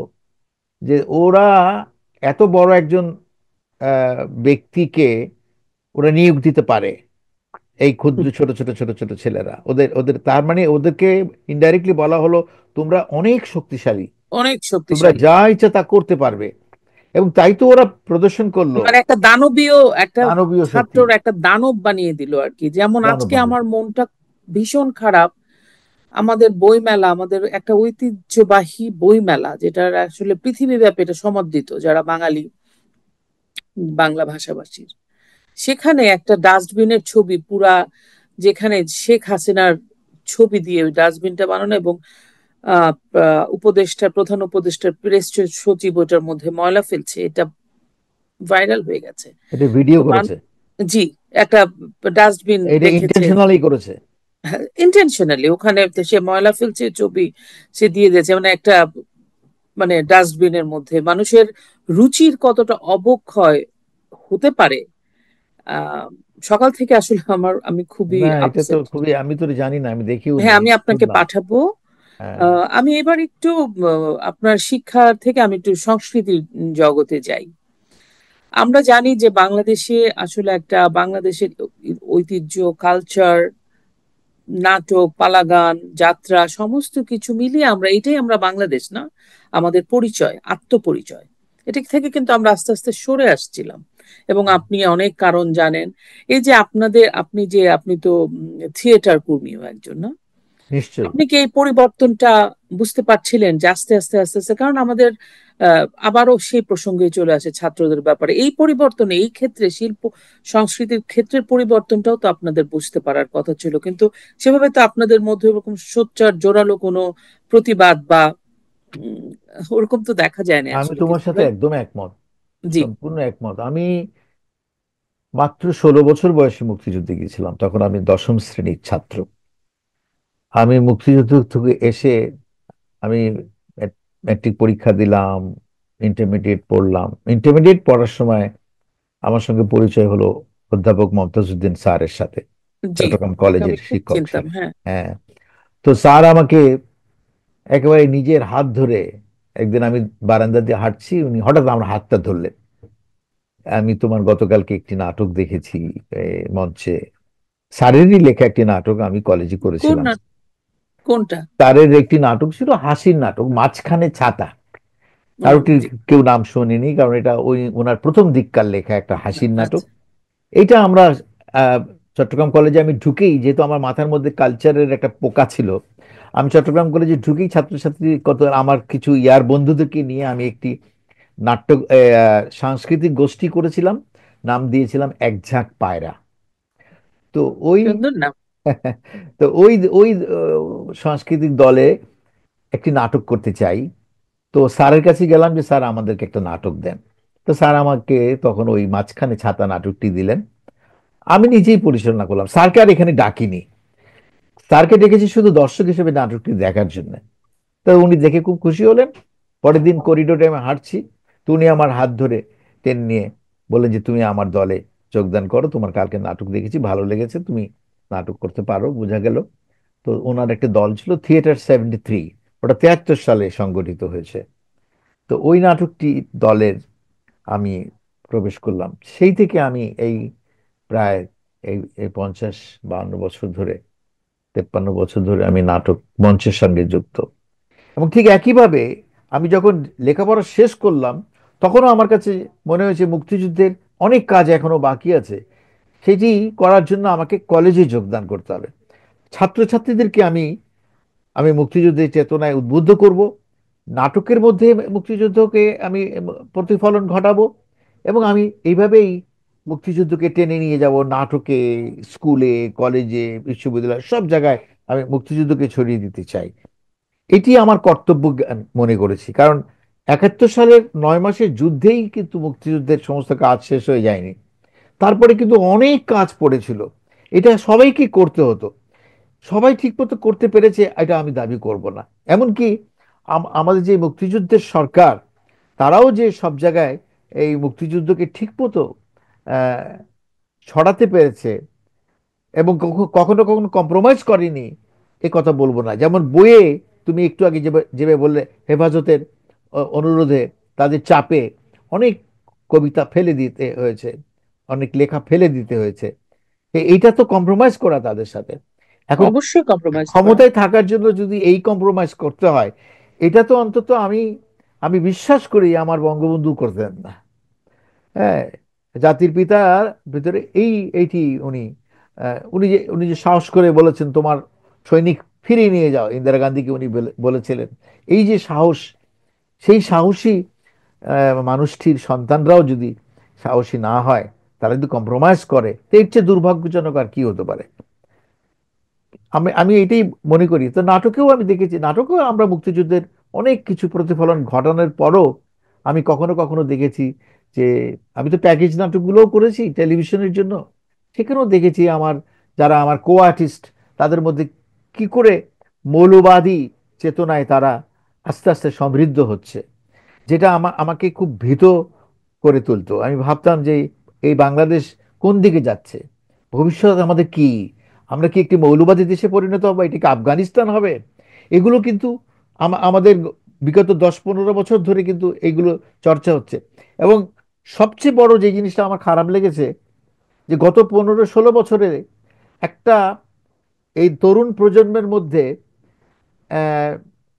যে ওরা এত বড় একজন ব্যক্তিকে ওরা নিয়োগ দিতে পারে, এই ক্ষুদ্র ছোট ছোট ছোট ছোট ছেলেরা, ওদের ওদের তার মানে ওদেরকে ইনডাইরেক্টলি বলা হলো তোমরা অনেক শক্তিশালী, অনেক তোমরা শক্তিশালী। যা ইচ্ছা তা করতে পারবে। এবং তাই তো ওরা প্রদর্শন করলো, মানে একটা দানবীয় একটা দানবীয় শক্তি, ছাত্রর একটা দানব বানিয়ে দিল আর কি। যেমন দানব আজকে বানিয়ে আমার দিল। মনটা ভীষণ খারাপ। আমাদের বইমেলা, আমাদের একটা ঐতিহ্যবাহী বইমেলা, যেটা আসলে পৃথিবীব্যাপী এটা সমাদৃত যারা বাঙালি, বাংলা ভাষাভাষীর, সেখানে একটা ডাস্টবিনের ছবি পুরা, যেখানে শেখ হাসিনার ছবি দিয়ে ওই ডাস্টবিনটা বানানো, এবং উপদেষ্টা, প্রধান উপদেষ্টার প্রেস সচিব ওটার মধ্যে ময়লা ফেলছে, এটা ভাইরাল হয়ে গেছে। এটা ভিডিও তো করেছে, জি, একটা ডাস্টবিন এটা রেখেছে ইন্টেনশনালি করেছে। ইন্টেনশনালি, ওখানে সে ময়লা ফেলছে ছবি সে দিয়ে দিয়েছে, মানে একটা, মানে ডাস্টবিনের মধ্যে মানুষের রুচির কতটা অবক্ষয় হতে পারে। আহ সকাল থেকে আসলে আমি খুবই না, এটা তো আপসেট। খুবই, আমি তো জানি না, আমি দেখিও নি, হ্যাঁ, আমি আপনাকে শুনলাম। পাঠাবো। হ্যাঁ, আমি এবার একটু আপনার শিক্ষা থেকে আমি একটু সংস্কৃতির জগতে যাই। আমরা জানি যে বাংলাদেশে আসলে একটা বাংলাদেশের ঐতিহ্য, কালচার, নাটক, পালাগান, যাত্রা, সমস্ত কিছু মিলিয়ে আমরা, এটাই আমরা বাংলাদেশ না, আমাদের পরিচয়, আত্মপরিচয়। এটা থেকে কিন্তু আমরা আস্তে আস্তে সরে আসছিলাম, এবং আপনি অনেক কারণ জানেন। এই যে আপনি তো থিয়েটার কর্মীও একজন, না? নিশ্চয়ই। আপনি কি এই পরিবর্তনটা বুঝতে পারছিলেন যে আস্তে আস্তে আস্তে আস্তে, কারণ আমাদের আবারও সেই প্রসঙ্গে চলে আসে ছাত্রদের ব্যাপারে, এই পরিবর্তনে, এই ক্ষেত্রে শিল্প সংস্কৃতির ক্ষেত্রের পরিবর্তনটাও তো আপনাদের বুঝতে পারার কথা ছিল, কিন্তু সেভাবে তো আপনাদের মধ্যে ওরকম সোচ্চার জোরালো কোনো প্রতিবাদ বা উম, ওরকম তো দেখা যায় না আমি আসলে তোমার কিছু, সাথে ভাই। একদম একমত, জি। সম্পূর্ণ একমত। আমি মাত্র 16 বছর বয়সে মুক্তিযুদ্ধে গিয়েছিলাম, তখন আমি দশম শ্রেণীর ছাত্র। আমি মুক্তিযুদ্ধ থেকে এসে আমি ম্যাট্রিক পরীক্ষা দিলাম, ইন্টারমিডিয়েট পড়লাম। ইন্টারমিডিয়েট পড়ার সময় আমার সঙ্গে পরিচয় হলো অধ্যাপক মমতাজউদ্দিন স্যারের সাথে, জি, চট্টগ্রাম ওকে কলেজের আমি খুব শিক্ষক চিনতাম, স্যার। হ্যাঁ। হ্যাঁ, তো স্যার আমাকে একেবারে নিজের হাত ধরে, একদিন আমি বারান্দা দিয়ে হাঁটছি, উনি হঠাৎ আমার হাতটা ধরলেন। আমি তোমার গতকালকে একটি নাটক দেখেছি মঞ্চে, স্যারেরই লেখা একটি নাটক, আমি কলেজে কোন করেছিলাম। কোনটা? স্যারের একটি নাটক ছিল হাসির নাটক, মাঝখানে ছাতা। নাটকটি জি। কেউ নাম শোনেনি, কারণ এটা ওই ওনার প্রথম দিককার লেখা একটা হাসির নাটক। আচ্ছা। এটা আমরা আহ, চট্টগ্রাম কলেজে আমি ঢুকেই, যেহেতু আমার মাথার মধ্যে কালচারের একটা পোকা ছিল, আমি চট্টগ্রাম কলেজে ঢুকেই ছাত্রছাত্রী কত আমার কিছু ইয়ার বন্ধুদেরকে নিয়ে আমি একটি নাট্য সাংস্কৃতিক গোষ্ঠী করেছিলাম, নাম দিয়েছিলাম এক ঝাঁক পায়রা। তো ওই সুন্দর নাম। তো ওই ওই সাংস্কৃতিক দলে একটি নাটক করতে চাই। তো স্যারের কাছে গেলাম যে স্যার আমাদেরকে একটা নাটক দেন। তো স্যার আমাকে তখন ওই মাঝখানে ছাতা নাটকটি দিলেন। আমি নিজেই পরিচালনা করলাম, স্যারকে আর এখানে ডাকিনি। স্যারকে ডেকেছি শুধু দর্শক হিসেবে নাটকটি দেখার জন্য। তো উনি দেখে খুব খুশি হলেন। পরের দিন করিডোরে আমি হাঁটছি, তো উনি আমার হাত ধরে টেনে নিয়ে বললেন যে তুমি আমার দলে যোগদান করো, তোমার কালকে নাটক দেখেছি, ভালো লেগেছে, তুমি নাটক করতে পারো, বোঝা গেল। তো ওনার একটা দল ছিল থিয়েটার 73, ওটা 73 সালে সংগঠিত হয়েছে। তো ওই নাটকটি দলের আমি প্রবেশ করলাম। সেই থেকে আমি এই প্রায় এই এই 50-52 বছর ধরে, 53 বছর ধরে আমি নাটক মঞ্চের সঙ্গে যুক্ত। এবং ঠিক একইভাবে আমি যখন লেখাপড়া শেষ করলাম, তখনও আমার কাছে মনে হয়েছে মুক্তিযুদ্ধের অনেক কাজ এখনো বাকি আছে, সেটি করার জন্য আমাকে কলেজে যোগদান করতে হবে। ছাত্রছাত্রীদেরকে আমি আমি মুক্তিযুদ্ধের চেতনায় উদ্বুদ্ধ করব, নাটকের মধ্যে মুক্তিযুদ্ধকে আমি প্রতিফলন ঘটাবো, এবং আমি এইভাবেই মুক্তিযুদ্ধকে টেনে নিয়ে যাব নাটকে, স্কুলে, কলেজে, বিশ্ববিদ্যালয়ে, সব জায়গায় আমি মুক্তিযুদ্ধকে ছড়িয়ে দিতে চাই। এটি আমার কর্তব্য জ্ঞান মনে করেছি। কারণ 71 সালের 9 মাসের যুদ্ধেই কিন্তু মুক্তিযুদ্ধের সমস্ত কাজ শেষ হয়ে যায়নি, তারপরে কিন্তু অনেক কাজ পড়েছিল। এটা সবাইকে করতে হতো, সবাই ঠিকমতো করতে পেরেছে এটা আমি দাবি করব না। এমনকি আমাদের যে মুক্তিযুদ্ধের সরকার, তারাও যে সব জায়গায় এই মুক্তিযুদ্ধকে ঠিকমতো আহ, ছড়াতে পেরেছে এবং কখনো কখনো কম্প্রোমাইজ করেনি, এ কথা বলবো না। যেমন বইয়ে তুমি একটু আগে যেভাবে বললে, হেফাজতের অনুরোধে, তাদের চাপে অনেক কবিতা ফেলে দিতে হয়েছে, অনেক লেখা ফেলে দিতে হয়েছে। এইটা তো কম্প্রোমাইজ করা তাদের সাথে। এখন অবশ্যই কম্প্রোমাইজ করা। ক্ষমতায় থাকার জন্য যদি এই কম্প্রোমাইজ করতে হয়, এটা তো অন্তত আমি আমি বিশ্বাস করি আমার বঙ্গবন্ধু করতেন না। হ্যাঁ, জাতির পিতার ভিতরে এইটি উনি উনি যে সাহস করে বলেছেন তোমার সৈনিক ফিরিয়ে নিয়ে যাও, ইন্দিরা গান্ধীকে উনি বলেছিলেন। এই যে সাহস, সেই সাহসী মানুষটির সন্তানরাও যদি সাহসী না হয়, তারা যদি কম্প্রোমাইজ করে, তো এর চেয়ে দুর্ভাগ্যজনক আর কি হতে পারে। আমি আমি এটাই মনে করি। তো নাটকেও আমি দেখেছি, নাটকেও আমরা মুক্তিযুদ্ধের অনেক কিছু প্রতিফলন ঘটানোর পরও আমি কখনো কখনো দেখেছি যে, আমি তো প্যাকেজ নাটকগুলোও করেছি টেলিভিশনের জন্য, সেখানেও দেখেছি আমার যারা আমার কো আর্টিস্ট, তাদের মধ্যে কি করে মৌলবাদী চেতনায় তারা আস্তে আস্তে সমৃদ্ধ হচ্ছে, যেটা আমাকে খুব ভীত করে তুলতো। আমি ভাবতাম যে এই বাংলাদেশ কোন দিকে যাচ্ছে, ভবিষ্যৎ আমাদের কি, আমরা কি একটি মৌলবাদী দেশে পরিণত হবো, এটি কি আফগানিস্তান হবে? এগুলো কিন্তু আমাদের বিগত 10-15 বছর ধরে কিন্তু এইগুলো চর্চা হচ্ছে। এবং সবচেয়ে বড় যে জিনিসটা আমার খারাপ লেগেছে, যে গত 15-16 বছরে একটা এই তরুণ প্রজন্মের মধ্যে আহ,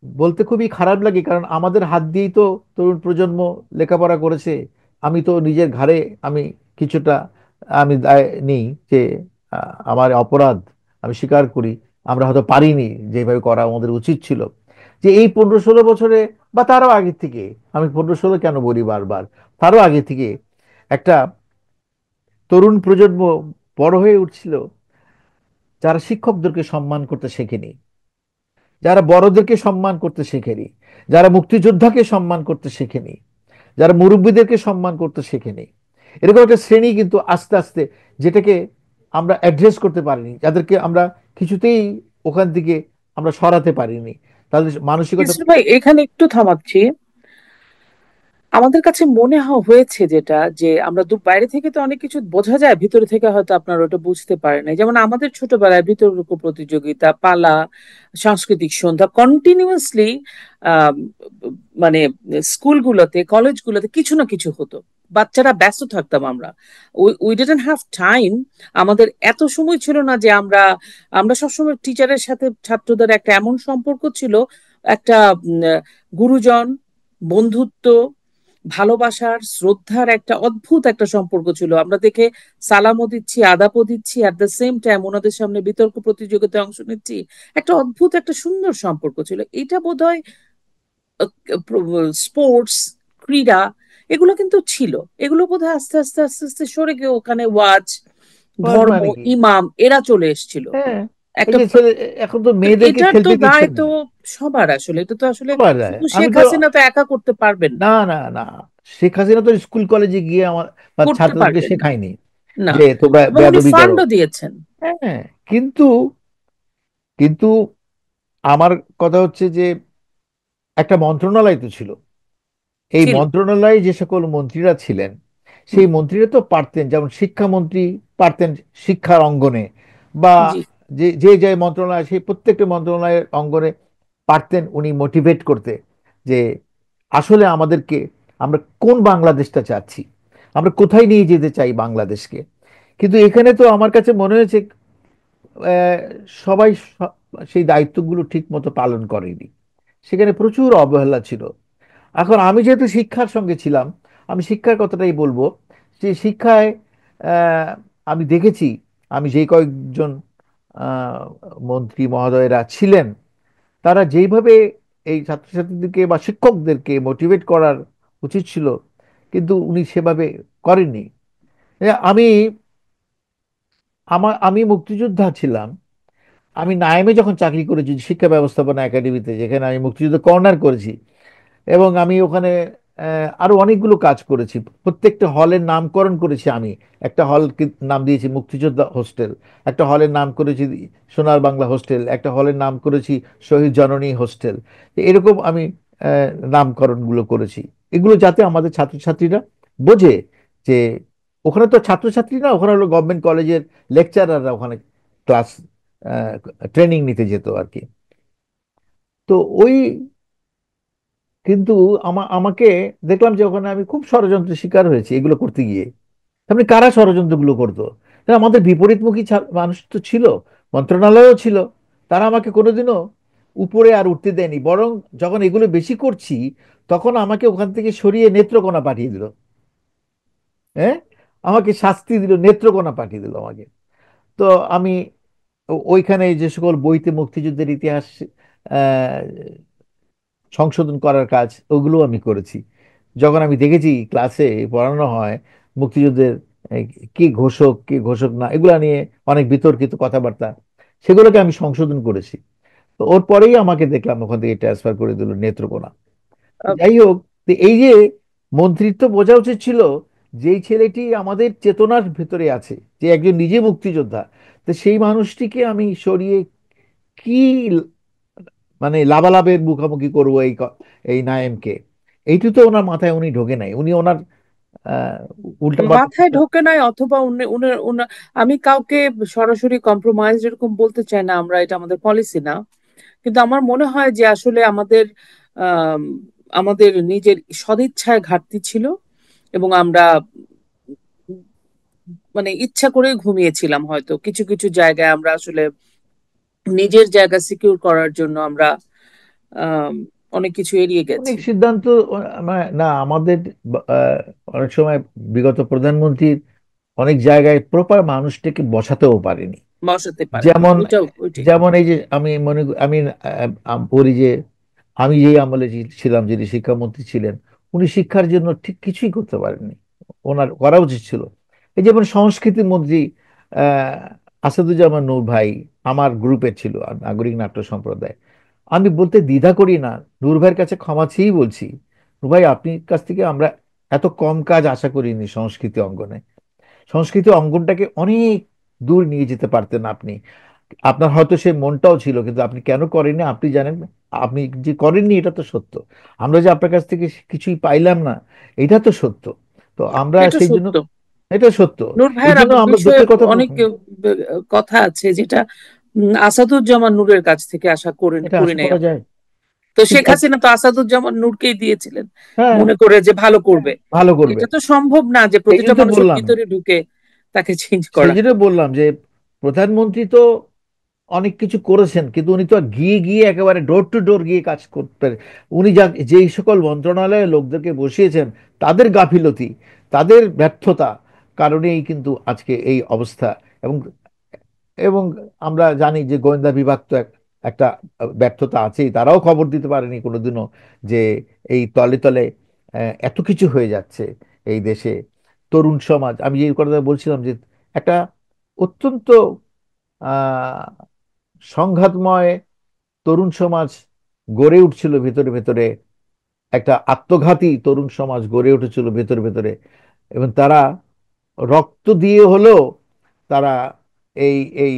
বলতে খুবই খারাপ লাগে, কারণ আমাদের হাত দিয়েই তো তরুণ প্রজন্ম লেখাপড়া করেছে। আমি তো নিজের ঘাড়ে আমি কিছুটা আমি দায় নিই যে আমার অপরাধ আমি স্বীকার করি, আমরা হয়তো পারিনি যেভাবে করা আমাদের উচিত ছিল। যে এই 15-16 বছরে বা তারও আগে থেকে, আমি 15-16 কেন বলি বারবার, তারও আগে থেকে একটা তরুণ প্রজন্ম বড় হয়ে উঠছিল, যারা শিক্ষকদেরকে সম্মান করতে শেখেনি, যারা বড়দেরকে সম্মান করতে শেখেনি, যারা মুক্তিযোদ্ধাকে সম্মান করতে শেখেনি, যারা মুরব্বীদেরকে সম্মান করতে শেখেনি। এরকম একটা শ্রেণী কিন্তু আস্তে আস্তে, যেটাকে আমরা অ্যাড্রেস করতে পারিনি, যাদেরকে আমরা কিছুতেই ওখান থেকে আমরা সরাতে পারিনি, তাদের মানসিকতা। ইসমাইল ভাই, এখানে একটু থামাচ্ছি। আমাদের কাছে মনে হয়েছে যেটা, যে আমরা বাইরে থেকে তো অনেক কিছু বোঝা যায়, ভিতরে থেকে হয়তো আপনারা ওটা বুঝতে পারেন না। যেমন আমাদের ছোটবেলায় বিতর্ক প্রতিযোগিতা, পালা, সাংস্কৃতিক সন্ধ্যা কন্টিনিউয়াসলি মানে স্কুলগুলোতে, কলেজগুলোতে কিছু না কিছু হতো। বাচ্চারা ব্যস্ত থাকতাম আমরা। We didn't have time. আমাদের এত সময় ছিল না যে আমরা আমরা সবসময় টিচারের সাথে ছাত্রদের একটা এমন সম্পর্ক ছিল, একটা গুরুজন, বন্ধুত্ব, ভালোবাসার, শ্রদ্ধার একটা অদ্ভুত একটা সম্পর্ক ছিল। আমরা দেখে সালামও দিচ্ছি, আদাবও দিচ্ছি, অ্যাট দ্য সেম টাইম ওনাদের সামনে বিতর্ক প্রতিযোগিতায় অংশ নিচ্ছি। একটা অদ্ভুত একটা সুন্দর সম্পর্ক ছিল। এটা বোধহয় স্পোর্টস, ক্রীড়া, এগুলো কিন্তু ছিল। এগুলো বোধহয় আস্তে আস্তে আস্তে আস্তে সরে গিয়ে ওখানে ওয়াজ, সমাজ ধর্ম, মানে কি? ইমাম এরা চলে এসেছিল। হ্যাঁ, এই একটা যে ছেলে, এখন তো তো মেয়েদেরকে এটার তো খেলতে দায় দিচ্ছেন তো না। সবার। আসলে এটা তো আসলে সবার দায়। শুধু আমি শেখ তো, হাসিনা তো একা করতে পারবেন না। না না না, শেখ হাসিনা তো স্কুল কলেজে গিয়ে আমার বা করতে ছাত্রদেরকে পারবেন না। শেখায়নি না। যে তোমরা এবং উনি বেয়াদবি করো। ফান্ডও দিয়েছেন। হ্যাঁ, কিন্তু কিন্তু আমার কথা হচ্ছে যে একটা মন্ত্রণালয় তো ছিল, এই ছিল। মন্ত্রণালয়ে যে সকল মন্ত্রীরা ছিলেন, হুম। সেই মন্ত্রীরা তো পারতেন, যেমন শিক্ষামন্ত্রী পারতেন শিক্ষার অঙ্গনে, বা জি। যে যে যে মন্ত্রণালয়, সেই প্রত্যেকটা মন্ত্রণালয়ের অঙ্গনে পারতেন উনি মোটিভেট করতে, যে আসলে আমাদেরকে, আমরা কোন বাংলাদেশটা চাচ্ছি, আমরা কোথায় নিয়ে যেতে চাই বাংলাদেশকে। কিন্তু এখানে তো আমার কাছে মনে হয়েছে আহ, সবাই সেই দায়িত্বগুলো ঠিক মতো পালন করেনি, সেখানে প্রচুর অবহেলা ছিল। এখন আমি যেহেতু শিক্ষার সঙ্গে ছিলাম, আমি শিক্ষার কথাটাই বলবো। যে শিক্ষায় আহ, আমি দেখেছি, আমি যে কয়েকজন আহ, মন্ত্রী মহোদয়রা ছিলেন, তারা যেইভাবে এই ছাত্রছাত্রীদেরকে বা শিক্ষকদেরকে মোটিভেট করার উচিত ছিল, কিন্তু উনি সেভাবে করেননি। আমি মুক্তিযোদ্ধা ছিলাম, আমি নাইমে যখন চাকরি করেছি শিক্ষা ব্যবস্থাপনা একাডেমিতে, যেখানে আমি মুক্তিযুদ্ধ কর্নার করেছি, এবং আমি ওখানে আরো অনেকগুলো কাজ করেছি। প্রত্যেকটা হলের নামকরণ করেছি আমি। একটা হল নাম দিয়েছি মুক্তিযোদ্ধা হোস্টেল, একটা হলের নাম করেছি সোনার বাংলা হোস্টেল, একটা হলের নাম করেছি শহীদ জননী হোস্টেল। তো এরকম আমি নামকরণগুলো করেছি, এগুলো যাতে আমাদের ছাত্রছাত্রীরা বোঝে যে ওখানে তো ছাত্রছাত্রী না, ওখানে হলো গভর্নমেন্ট কলেজের লেকচারাররা ওখানে ক্লাস ট্রেনিং নিতে যেত আর কি। তো ওই কিন্তু আমাকে দেখলাম যে ওখানে আমি খুব ষড়যন্ত্রের শিকার হয়েছি এগুলো করতে গিয়ে। তারপরে কারা ষড়যন্ত্রগুলো করতো? তা আমাদের বিপরীতমুখী মানুষ তো ছিল, মন্ত্রণালয়ও ছিল। তারা আমাকে কোনোদিনও উপরে আর উঠতে দেয়নি, বরং যখন এগুলো বেশি করছি তখন আমাকে ওখান থেকে সরিয়ে নেত্রকোনা পাঠিয়ে দিল। হ্যাঁ, আমাকে শাস্তি দিল, নেত্রকোনা পাঠিয়ে দিল আমাকে। তো আমি ওইখানে যে সকল বইতে মুক্তিযুদ্ধের ইতিহাস আহ, সংশোধন করার কাজ, ওগুলো আমি করেছি। যখন আমি দেখেছি ক্লাসে পড়ানো হয় মুক্তিযুদ্ধের এই, কি ঘোষক কি ঘোষক না, এগুলা নিয়ে অনেক বিতর্কিত কথাবার্তা, সেগুলোকে আমি সংশোধন করেছি। তো ওর পরেই আমাকে দেখলাম ওখান থেকে ট্রান্সফার করে দিল নেত্রকোনা। আহ, যাই হোক, তো এই যে মন্ত্রিত্ব বোঝা উচিত ছিল যেই ছেলেটি আমাদের চেতনার ভিতরে আছে, যে একজন নিজে মুক্তিযোদ্ধা, তো সেই মানুষটিকে আমি সরিয়ে কি মানে লাভালাভের মুখোমুখি করবো এই নায়েমকে, এইটু তো ওনার মাথায় উনি ঢোকে নাই। উনি ওনার আহ মাথায় উল্টাপাল্টা। ঢোকে নাই, অথবা আমি কাউকে সরাসরি কম্প্রোমাইজ এরকম বলতে চাই না, আমরা এটা আমাদের পলিসি না। কিন্তু আমার মনে হয় যে আসলে আম, আমাদের নিজের সদিচ্ছায় ঘাটতি ছিল, এবং আমরা মানে ইচ্ছা করে ঘুমিয়েছিলাম হয়তো কিছু কিছু জায়গায়। আমরা আসলে নিজের জায়গা সিকিউর করার জন্য আমরা আম, অনেক কিছু এড়িয়ে অনেক গেছি। সিদ্ধান্ত না আমাদের অনেক সময় বিগত প্রধানমন্ত্রীর অনেক জায়গায় প্রপার মানুষটাকে বসাতেও পারেনি। বসাতে পারেনি, যেমন ওইটাই। যেমন এই যে আমি মনে আমি বলি যে আমি যেই আমলে ছিলাম, যিনি শিক্ষামন্ত্রী ছিলেন, উনি শিক্ষার জন্য ঠিক কিছুই করতে পারেননি। ওনার করা উচিত ছিল। এই যেমন সংস্কৃতি মন্ত্রী আহ আসাদুজ্জামান নূর ভাই আমার গ্রুপের ছিল, আর নাগরিক নাট্য সম্প্রদায়। আমি বলতে দ্বিধা করি না, নূর ভাইয়ের কাছে ক্ষমা চেয়েই বলছি, নূর ভাই আপনার কাছ থেকে আমরা এত কম কাজ আশা করিনি সংস্কৃতি অঙ্গনে। সংস্কৃতি অঙ্গনটাকে অনেক দূর নিয়ে যেতে পারতেন আপনি। আপনার হয়তো সেই মনটাও ছিল, কিন্তু আপনি কেন করেননি আপনি জানেন। আপনি যে করেননি এটা তো সত্য। আমরা যে আপনার কাছ থেকে কিছুই পাইলাম না, এটা তো সত্য। তো আমরা এটা সেই জন্য, সত্য। এটা সত্য। নূর এই ভাইয়ের জন্য আমরা বিষয়ে দুঃখের কথা অনেক কথা আছে যেটা আসাদুজ্জামান নূরের কাছ থেকে আশা এটা করি আশা নাই করা আমরা। যায়। তো ঠিক শেখ হাসিনা তো আসাদুজ্জামান নূরকেই দিয়েছিলেন হ্যাঁ, মনে করে যে ভালো করবে। ভালো করবে। এটা তো সম্ভব না যে এই প্রতিটা জন্য তো মানুষের বললাম, ভিতরে ঢুকে তাকে চেঞ্জ সেই করা। জন্য বললাম যে প্রধানমন্ত্রী তো অনেক কিছু করেছেন, কিন্তু উনি তো আর গিয়ে গিয়ে একেবারে ডোর টু ডোর গিয়ে কাজ করতে, উনি যা যেই সকল মন্ত্রণালয়ে লোকদেরকে বসিয়েছেন তাদের গাফিলতি, তাদের ব্যর্থতা কারণেই কিন্তু আজকে এই অবস্থা। এবং এবং আমরা জানি যে গোয়েন্দা বিভাগ তো একটা ব্যর্থতা আছেই, তারাও খবর দিতে পারেনি কোনোদিনও যে এই তলে তলে এত কিছু হয়ে যাচ্ছে এই দেশে। তরুণ সমাজ, আমি যে কথা বলছিলাম যে একটা অত্যন্ত আহ সংঘাতময় তরুণ সমাজ গড়ে উঠছিল ভেতরে ভেতরে, একটা আত্মঘাতী তরুণ সমাজ গড়ে উঠেছিল ভেতরে ভেতরে। এবং তারা রক্ত দিয়ে হলেও তারা এই এই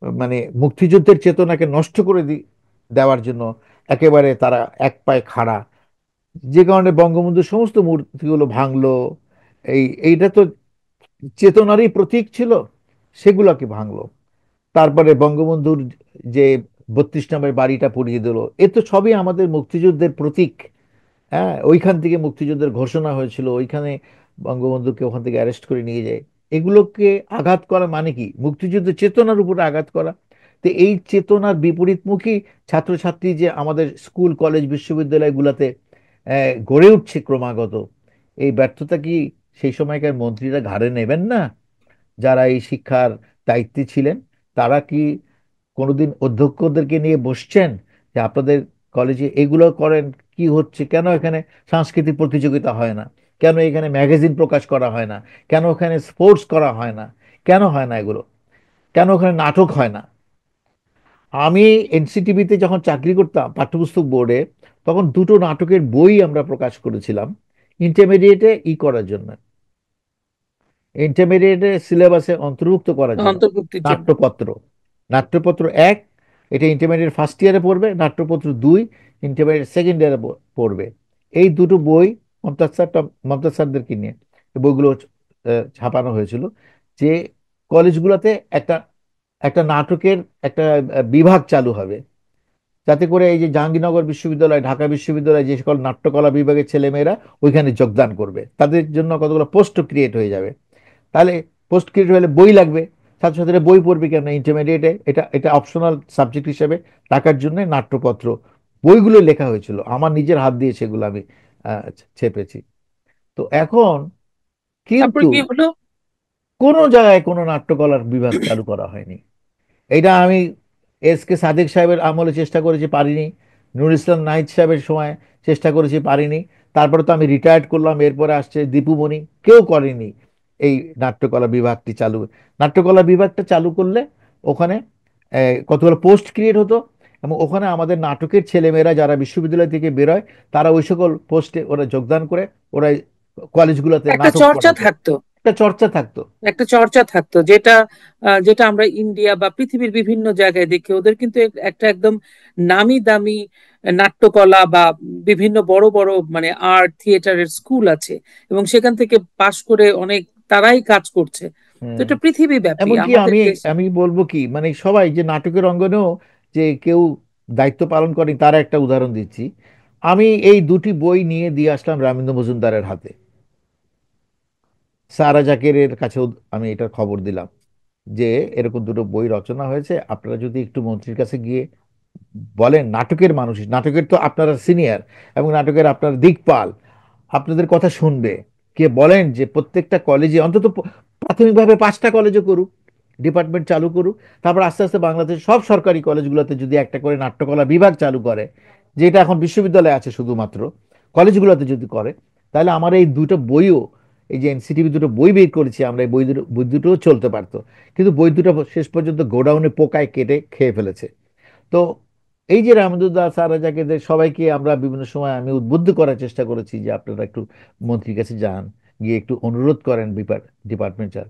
মানে মুক্তিযুদ্ধের চেতনাকে নষ্ট করে দেওয়ার জন্য একেবারে তারা এক পায়ে খাড়া। যে কারণে বঙ্গবন্ধুর সমস্ত মূর্তিগুলো ভাঙলো। এইটা তো চেতনারই প্রতীক ছিল, সেগুলোকে ভাঙলো। তারপরে বঙ্গবন্ধুর যে 32 নম্বরের বাড়িটা পুড়িয়ে দিল, এ তো সবই আমাদের মুক্তিযুদ্ধের প্রতীক। হ্যাঁ, ওইখান থেকে মুক্তিযুদ্ধের ঘোষণা হয়েছিল, ওইখানে বঙ্গবন্ধুকে ওখান থেকে অ্যারেস্ট করে নিয়ে যায়। এগুলোকে আঘাত করা মানে কি? মুক্তিযুদ্ধের চেতনার উপরে আঘাত করা। তো এই চেতনার বিপরীতমুখী ছাত্রছাত্রী যে আমাদের স্কুল কলেজ বিশ্ববিদ্যালয়গুলোতে গড়ে উঠছে ক্রমাগত, এই ব্যর্থতা কি সেই সময়কার মন্ত্রীরা ঘাড়ে নেবেন না? যারা এই শিক্ষার দায়িত্বে ছিলেন, তারা কি কোনোদিন অধ্যক্ষদেরকে নিয়ে বসছেন যে আপনাদের কলেজে এগুলো করেন, কি হচ্ছে, কেন এখানে সাংস্কৃতিক প্রতিযোগিতা হয় না, কেন এখানে ম্যাগাজিন প্রকাশ করা হয় না, কেন ওখানে স্পোর্টস করা হয় না, কেন হয় না এগুলো, কেন ওখানে নাটক হয় না? আমি এনসিটিভিতে যখন চাকরি করতাম পাঠ্যপুস্তক বোর্ডে, তখন দুটো নাটকের বই আমরা প্রকাশ করেছিলাম ইন্টারমিডিয়েটে করার জন্য, ইন্টারমিডিয়েটে সিলেবাসে অন্তর্ভুক্ত করার জন্য। অন্তর্ভুক্তির জন্য। নাট্যপত্র, নাট্যপত্র এক, এটা ইন্টারমিডিয়েট ফার্স্ট ইয়ারে পড়বে। নাট্যপত্র দুই, ইন্টারমিডিয়েট সেকেন্ড ইয়ারে পড়বে। এই দুটো বই মমতাজ স্যারদেরকে নিয়ে এই বইগুলো ছাপানো হয়েছিল, যে কলেজগুলোতে একটা একটা নাটকের একটা বিভাগ চালু হবে, যাতে করে এই যে জাহাঙ্গীরনগর বিশ্ববিদ্যালয়, ঢাকা বিশ্ববিদ্যালয় যে সকল নাট্যকলা বিভাগের ছেলেমেয়েরা ওইখানে যোগদান করবে, তাদের জন্য কতগুলো পোস্ট ক্রিয়েট হয়ে যাবে। তাহলে পোস্ট ক্রিয়েট হলে বই লাগবে, ছাত্রছাত্রীরা বই পড়বে কেন ইন্টারমিডিয়েটে, এটা এটা অপশনাল সাবজেক্ট হিসেবে রাখার জন্য নাট্যপত্র বইগুলো লেখা হয়েছিল, আমার নিজের হাত দিয়ে সেগুলো আমি আহ, ছেপেছি। তো এখন তারপর কিন্তু কি হলো? কোনো জায়গায় কোনো নাট্যকলার বিভাগ চালু করা হয়নি। এটা আমি সাদেক সাহেবের আমলে চেষ্টা করেছি, পারিনি। নুরুল ইসলাম নাহিদ সাহেবের সময় চেষ্টা করেছি, পারিনি। তারপরে তো আমি রিটায়ার্ড করলাম, এরপরে আসছে দীপুমণি, কেউ করেনি এই নাট্যকলা বিভাগটি চালু। নাট্যকলা বিভাগটা চালু করলে ওখানে কতগুলো পোস্ট ক্রিয়েট হতো, এবং ওখানে আমাদের নাটকের ছেলেমেয়েরা যারা বিশ্ববিদ্যালয় থেকে বেরোয়, তারা ওই সকল পোস্টে ওরা যোগদান করে, ওরা কলেজগুলোতে একটা নাটক চর্চা পড়াতো, থাকতো। একটা চর্চা থাকতো। একটা চর্চা থাকতো, যেটা যেটা আমরা ইন্ডিয়া বা পৃথিবীর বিভিন্ন জায়গায় দেখি। ওদের কিন্তু একটা একদম নামি দামি নাট্যকলা বা বিভিন্ন বড় বড় মানে আর্ট থিয়েটারের স্কুল আছে, এবং সেখান থেকে পাশ করে অনেক তারাই কাজ করছে। তো হ্যাঁ, এটা পৃথিবী ব্যাপী এমনকি আমাদের আমি দেশে। আমি বলবো কি, মানে সবাই যে নাটকের অঙ্গনেও যে কেউ দায়িত্ব পালন করেন তার একটা উদাহরণ দিচ্ছি। আমি এই দুটি বই নিয়ে দিয়ে আসলাম রামেন্দ্র মজুমদারের হাতে, সারা জাকেরের কাছেও আমি এটার খবর দিলাম যে এরকম দুটো বই রচনা হয়েছে, আপনারা যদি একটু মন্ত্রীর কাছে গিয়ে বলেন, নাটকের মানুষ, নাটকের তো আপনারা সিনিয়র এবং নাটকের আপনার দিকপাল, আপনাদের কথা শুনবে, কে বলেন যে প্রত্যেকটা কলেজে অন্তত প্রাথমিকভাবে 5টা কলেজে করুক, ডিপার্টমেন্ট চালু করুক। তারপর আস্তে আস্তে বাংলাদেশের সব সরকারি কলেজগুলোতে যদি একটা করে নাট্যকলা বিভাগ চালু করে, যেটা এখন বিশ্ববিদ্যালয়ে আছে শুধুমাত্র, কলেজগুলোতে যদি করে, তাহলে আমার এই দুটো বইও, এই যে এনসিটিভি দুটো বই বের করেছি আমরা, এই বই দুটোও চলতে পারতো। কিন্তু বই দুটো শেষ পর্যন্ত গোডাউনে পোকায় কেটে খেয়ে ফেলেছে। তো এই যে রামদুদা স্যার জাকেদের সবাইকে আমরা বিভিন্ন সময় আমি উদ্বুদ্ধ করার চেষ্টা করেছি যে আপনারা একটু মন্ত্রীর কাছে যান, গিয়ে একটু অনুরোধ করেন ডিপার্টমেন্ট স্যার,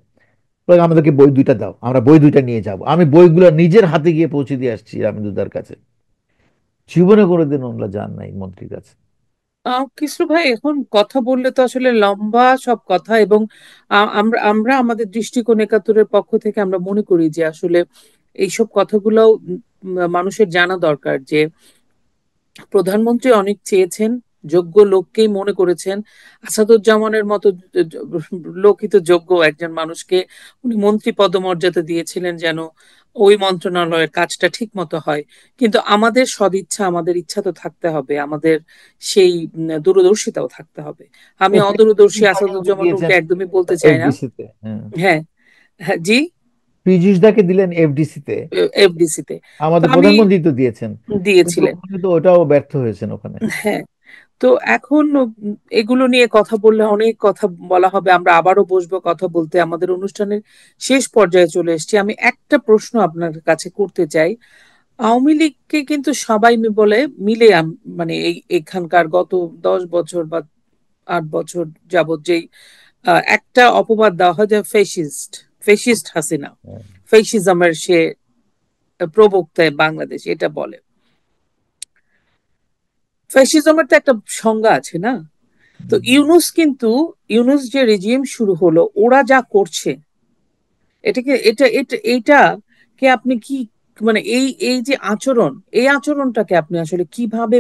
বলে আমাদেরকে বই দুইটা দাও, আমরা বই দুইটা নিয়ে যাব। আমি বইগুলো নিজের হাতে গিয়ে পৌঁছে দিয়ে আসছি রামদুদার কাছে। জীবনে কোনোদিন ওনারা যান নাই মন্ত্রীর কাছে। কিসরু ভাই, এখন কথা বললে তো আসলে লম্বা সব কথা, এবং আমরা আমরা আমাদের দৃষ্টিকোণ একাত্তরের পক্ষ থেকে আমরা মনে করি যে আসলে এইসব কথাগুলো মানুষের জানা দরকার, যে প্রধানমন্ত্রী অনেক চেয়েছেন, যোগ্য লোককেই মনে করেছেন। আসাদুজ্জামানের মতো লোকই তো যোগ্য একজন মানুষকে উনি মন্ত্রী পদমর্যাদা দিয়েছিলেন, যেন ওই মন্ত্রণালয়ের কাজটা ঠিক মতো হয়। কিন্তু আমাদের সদিচ্ছা, আমাদের ইচ্ছা তো থাকতে হবে, আমাদের সেই দূরদর্শিতাও থাকতে হবে। আমি অদূরদর্শী পীযূষ দাকে উনি দিয়েছেন আসাদুজ্জামানুরকে একদমই বলতে চাই না। এফডিসি তে। হ্যাঁ, হ্যাঁ, হ্যাঁ, জি। পীযূষ দাকে দিলেন এফডিসি তে, এফডিসি তে। তো আমাদের আমি প্রধানমন্ত্রী তো দিয়েছেন, কিন্তু দিয়েছিলেন। উনি তো ওটাও ব্যর্থ হয়েছেন ওখানে। হ্যাঁ। তো এখন এগুলো নিয়ে কথা বললে অনেক কথা বলা হবে, আমরা আবারও বসবো কথা বলতে। আমাদের অনুষ্ঠানের শেষ পর্যায়ে চলে এসেছি। আমি একটা প্রশ্ন আপনার কাছে করতে চাই। আওয়ামী লীগকে কিন্তু সবাই বলে মিলে মানে এই এখানকার গত 10 বছর বা 8 বছর যাবত যেই একটা অপবাদ দেওয়া হয় যে ফেসিস্ট, ফেসিস্ট হাসিনা, হ্যাঁ। ফেসিজমের সে প্রবক্তা বাংলাদেশ, এটা বলে। ফ্যাসিজমের তো একটা সংজ্ঞা আছে না? তো ইউনুস যে রেজিম শুরু হলো, ওরা যা করছে, এটাকে এটা এটা এইটা কে আপনি কি মানে এই এই যে আচরণ, এই আচরণটাকে আপনি আসলে কিভাবে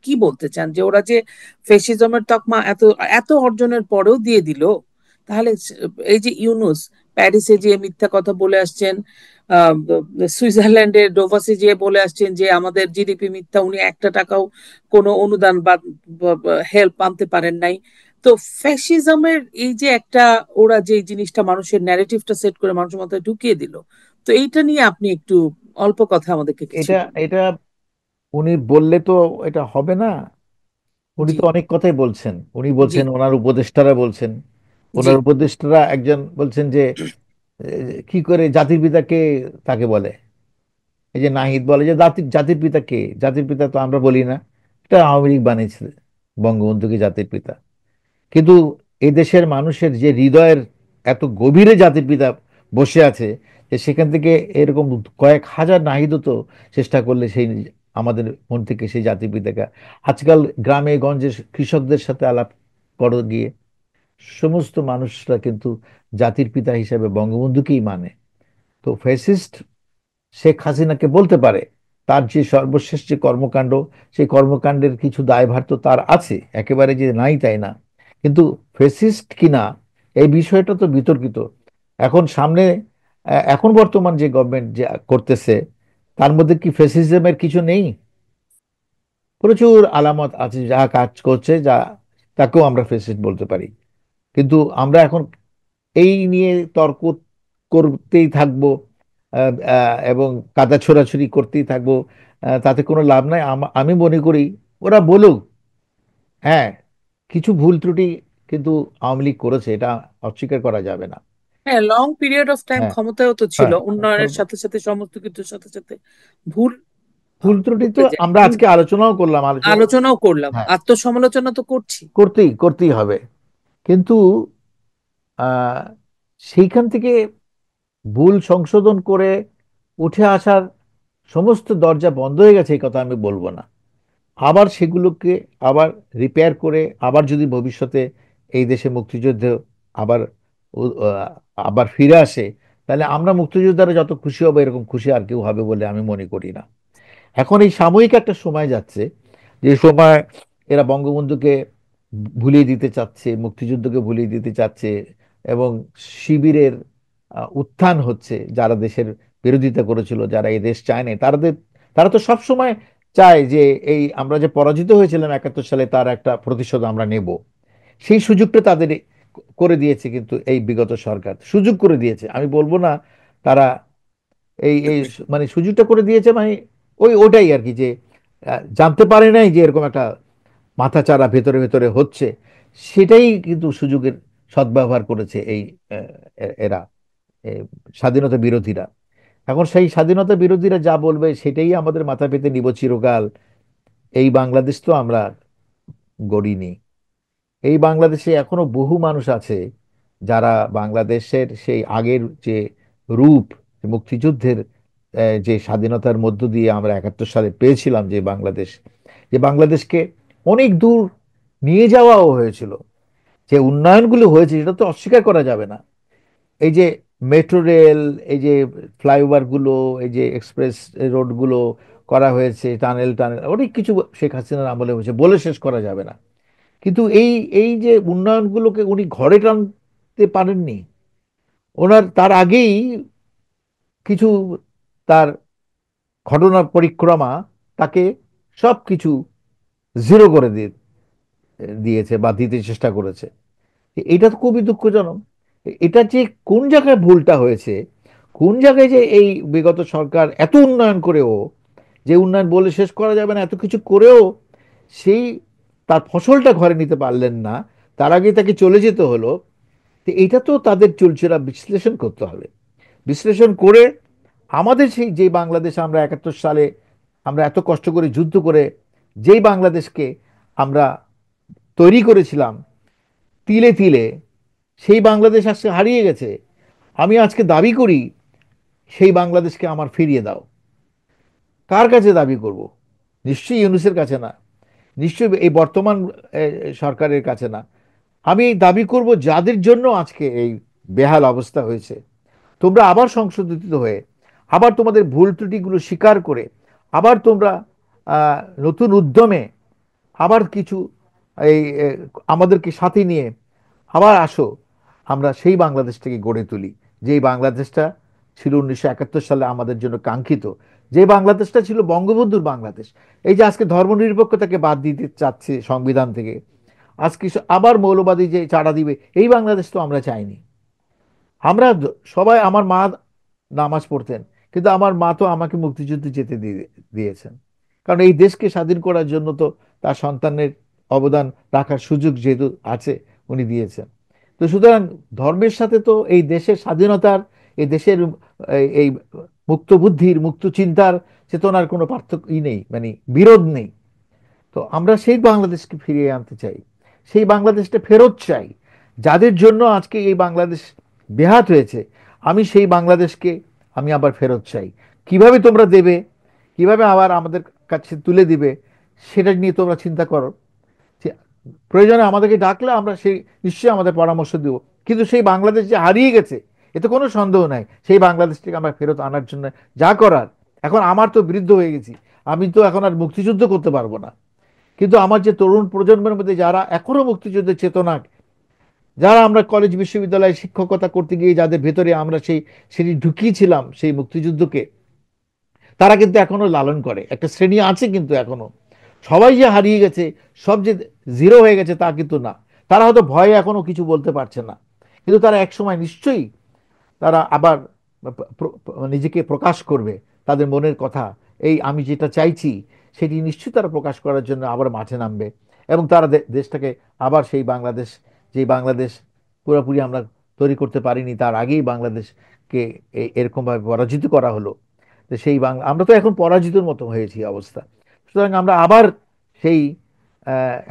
কি বলতে চান, যে ওরা যে ফ্যাসিজমের তকমা এত এত অর্জনের পরেও দিয়ে দিল? তাহলে এই যে ইউনুস প্যারিসে যে মিথ্যা কথা বলে আসছেন, আহ, সুইজারল্যান্ডের ডোভাসে যে বলে আসছেন যে আমাদের জিডিপি মিথ্যা, উনি একটা টাকাও কোনো অনুদান বা হেল্প আনতে পারেন নাই। তো ফ্যাসিজমের এই যে একটা, ওরা যে জিনিসটা মানুষের ন্যারেটিভটা সেট করে মানুষের মাথায় ঢুকিয়ে দিল, তো এইটা নিয়ে আপনি একটু অল্প কথা আমাদেরকে কিছু এটা বলুন। এটা উনি বললে তো এটা হবে না। উনি জি, তো অনেক কথাই বলছেন, উনি জি, বলছেন, ওনার উপদেষ্টারা বলছেন, জি। ওনার উপদেষ্টারা একজন বলছেন যে কি করে জাতির পিতা কে তাকে বলে, এই যে নাহিদ বলে যে জাতির জাতির পিতা কে, জাতির পিতা তো আমরা বলি না, এটা আওয়ামী লীগ বানিয়েছে বঙ্গবন্ধুকে জাতির পিতা। কিন্তু এই দেশের মানুষের যে হৃদয়ের এত গভীরে জাতির পিতা বসে আছে, যে সেখান থেকে এরকম কয়েক হাজার নাহিদও তো চেষ্টা করলে সেই আমাদের মন থেকে সেই জাতির পিতাকে, আজকাল গ্রামে গঞ্জে কৃষকদের সাথে আলাপ করো গিয়ে, সমস্ত মানুষরা কিন্তু জাতির পিতা হিসেবে বঙ্গবন্ধুকেই মানে। তো ফ্যাসিস্ট শেখ হাসিনাকে বলতে পারে তার যে সর্বশেষ যে কর্মকাণ্ড, সেই কর্মকাণ্ডের কিছু দায়ভার তো তার আছে, একেবারে যে নাই তাই না। কিন্তু ফ্যাসিস্ট কিনা এই বিষয়টা তো বিতর্কিত। এখন সামনে এখন বর্তমান যে গভর্নমেন্ট যে করতেছে, তার মধ্যে কি ফ্যাসিজমের কিছু নেই? প্রচুর আলামত আছে, যা কাজ করছে যা, তাকেও আমরা ফ্যাসিস্ট বলতে পারি। কিন্তু আমরা এখন এই নিয়ে তর্ক করতেই থাকবো, এবং কাদা ছোড়াছুড়ি করতেই থাকবো। তাতে কোনো লাভ নাই। আমি মনে করি ওরা বলুক, হ্যাঁ, কিছু ভুল ত্রুটি কিন্তু আওয়ামী লীগ করেছে, এটা অস্বীকার করা যাবে না। হ্যাঁ, লং পিরিয়ড অফ টাইম হ্যাঁ, ক্ষমতায়ও তো ছিল, হ্যাঁ, উন্নয়নের সাথে সাথে সমস্ত কিছুর সাথে সাথে ভুল ভুল ত্রুটি তো করতে যায়, আমরা ভুল আজকে আলোচনাও করলাম, আলোচনা। আলোচনাও করলাম, হ্যাঁ, আত্মসমালোচনা তো করছি। করতেই করতেই হবে। কিন্তু আহ সেইখান থেকে ভুল সংশোধন করে উঠে আসার সমস্ত দরজা বন্ধ হয়ে গেছে, এই কথা আমি বলবো না। আবার সেগুলোকে আবার রিপেয়ার করে আবার যদি ভবিষ্যতে এই দেশে মুক্তিযুদ্ধ আবার আবার ফিরে আসে, তাহলে আমরা মুক্তিযোদ্ধারা যত খুশি হবো, এরকম খুশি আর কেউ হবে বলে আমি মনে করি না। এখন এই সাময়িক একটা সময় যাচ্ছে, যে সময় এরা বঙ্গবন্ধুকে ভুলিয়ে দিতে চাচ্ছে, মুক্তিযুদ্ধকে ভুলিয়ে দিতে চাচ্ছে, এবং শিবিরের উত্থান হচ্ছে, যারা দেশের বিরোধিতা করেছিল, যারা এই দেশ চায় না, তারা তো সব সময় চায় যে এই আমরা যে পরাজিত হয়েছিলাম 71 সালে, তার একটা প্রতিশোধ আমরা নেব। সেই সুযোগটা তাদের করে দিয়েছে, কিন্তু এই বিগত সরকার সুযোগ করে দিয়েছে, আমি বলবো না তারা এই মানে সুযোগটা করে দিয়েছে, মানে ওটাই আর কি, যে জানতে পারে নাই যে এরকম একটা মাথাচাড়া ভেতরে ভেতরে হচ্ছে, সেটাই কিন্তু সুযোগের সদ্ব্যবহার করেছে এই এরা, এ, স্বাধীনতা বিরোধীরা। এখন সেই স্বাধীনতা বিরোধীরা যা বলবে সেটাই আমাদের মাথা পেতে নিব চিরকাল। এই বাংলাদেশ তো আমরা গড়িনি। এই বাংলাদেশে এখনো বহু মানুষ আছে যারা বাংলাদেশের সেই আগের যে রূপ, মুক্তিযুদ্ধের যে স্বাধীনতার মধ্য দিয়ে আমরা 71 সালে পেয়েছিলাম, যে বাংলাদেশ, যে বাংলাদেশকে অনেক দূর নিয়ে যাওয়াও হয়েছিল, যে উন্নয়নগুলো হয়েছে সেটা তো অস্বীকার করা যাবে না। এই যে মেট্রো রেল, এই যে ফ্লাইওভার গুলো, এই যে এক্সপ্রেস রোড গুলো করা হয়েছে, টানেল টানেল অনেক কিছু শেখ হাসিনার আমলে হয়েছে, বলে শেষ করা যাবে না। কিন্তু এই এই যে উন্নয়নগুলোকে উনি ঘরে টানতে পারেননি। ওনার তার আগেই কিছু তার ঘটনা পরিক্রমা তাকে সব কিছু জিরো করে দিয়েছে বা দিতে চেষ্টা করেছে। এটা তো খুবই দুঃখজনক। এটা যে কোন জায়গায় ভুলটা হয়েছে, কোন জায়গায় যে এই বিগত সরকার এত উন্নয়ন করেও, যে উন্নয়ন বলে শেষ করা যাবে না, এত কিছু করেও সেই তার ফসলটা ঘরে নিতে পারলেন না, তার আগে তাকে চলে যেতে হলো। তো এটা তো তাদের চুলচেরা বিশ্লেষণ করতে হবে। বিশ্লেষণ করে আমাদের সেই যে বাংলাদেশ আমরা 71 সালে আমরা এত কষ্ট করে যুদ্ধ করে যেই বাংলাদেশকে আমরা তৈরি করেছিলাম তিলে তিলে, সেই বাংলাদেশ আজকে হারিয়ে গেছে। আমি আজকে দাবি করি সেই বাংলাদেশকে আমার ফিরিয়ে দাও। কার কাছে দাবি করব? নিশ্চয়ই ইউনূসের কাছে না, নিশ্চয়ই এই বর্তমান সরকারের কাছে না। আমি এই দাবি করব যাদের জন্য আজকে এই বেহাল অবস্থা হয়েছে। তোমরা আবার সংশোধিত হয়ে, আবার তোমাদের ভুল ত্রুটিগুলো স্বীকার করে, আবার তোমরা নতুন উদ্যমে আবার কিছু এই আমাদেরকে সাথে নিয়ে আবার আসো, আমরা সেই বাংলাদেশটাকে গড়ে তুলি, যেই বাংলাদেশটা ছিল 1971 সালে আমাদের জন্য কাঙ্ক্ষিত, যে বাংলাদেশটা ছিল বঙ্গবন্ধুর বাংলাদেশ। এই যে আজকে ধর্মনিরপেক্ষতাকে বাদ দিতে চাচ্ছে সংবিধান থেকে, আজকে আবার মৌলবাদী যে চাড়া দিবে, এই বাংলাদেশ তো আমরা চাইনি। আমরা সবাই, আমার মা নামাজ পড়তেন, কিন্তু আমার মা তো আমাকে মুক্তিযুদ্ধে যেতে দিয়েছেন, কারণ এই দেশকে স্বাধীন করার জন্য তো তার সন্তানের অবদান রাখার সুযোগ যেহেতু আছে, উনি দিয়েছেন। তো সুতরাং ধর্মের সাথে তো এই দেশের স্বাধীনতার, এই দেশের এই মুক্ত বুদ্ধির, মুক্ত চিন্তার, চেতনার কোনো পার্থক্যই নেই, মানে বিরোধ নেই। তো আমরা সেই বাংলাদেশকে ফিরিয়ে আনতে চাই, সেই বাংলাদেশটা ফেরত চাই। যাদের জন্য আজকে এই বাংলাদেশ বেহাত হয়েছে, আমি সেই বাংলাদেশকে আমি আবার ফেরত চাই। কিভাবে তোমরা দেবে, কিভাবে আবার আমাদের কাছে তুলে দিবে, সেটা নিয়ে তোমরা চিন্তা করো। যে প্রয়োজনে আমাদেরকে ডাকলে আমরা সেই নিশ্চয়ই আমাদের পরামর্শ দেব। কিন্তু সেই বাংলাদেশ যে হারিয়ে গেছে, এতে কোনো সন্দেহ নাই, সেই বাংলাদেশটিকে আমরা ফেরত আনার জন্য যা করার, এখন আমার তো বৃদ্ধ হয়ে গেছি, আমি তো এখন আর মুক্তিযুদ্ধ করতে পারবো না। কিন্তু আমার যে তরুণ প্রজন্মের মধ্যে যারা এখনো মুক্তিযুদ্ধের চেতনা, যারা আমরা কলেজ বিশ্ববিদ্যালয়ে শিক্ষকতা করতে গিয়ে যাদের ভেতরে আমরা সেটি ঢুকিয়েছিলাম সেই মুক্তিযুদ্ধকে, তারা কিন্তু এখনো লালন করে, একটা শ্রেণী আছে কিন্তু এখনো। সবাই যে হারিয়ে গেছে, সব যে জিরো হয়ে গেছে তা কিন্তু না। তারা হয়তো ভয়ে এখনো কিছু বলতে পারছে না, কিন্তু তারা একসময় নিশ্চয়ই তারা আবার নিজেকে প্রকাশ করবে, তাদের মনের কথা, এই আমি যেটা চাইছি সেটি নিশ্চয়ই তারা প্রকাশ করার জন্য আবার মাঠে নামবে। এবং তারা দেশটাকে আবার সেই বাংলাদেশ, যে বাংলাদেশ পুরোপুরি আমরা তৈরি করতে পারিনি, তার আগেই বাংলাদেশকে এরকমভাবে পরাজিত করা হলো। তো সেই বাংলা, আমরা তো এখন পরাজিতর মতো হয়েছি অবস্থা। সুতরাং আমরা আবার সেই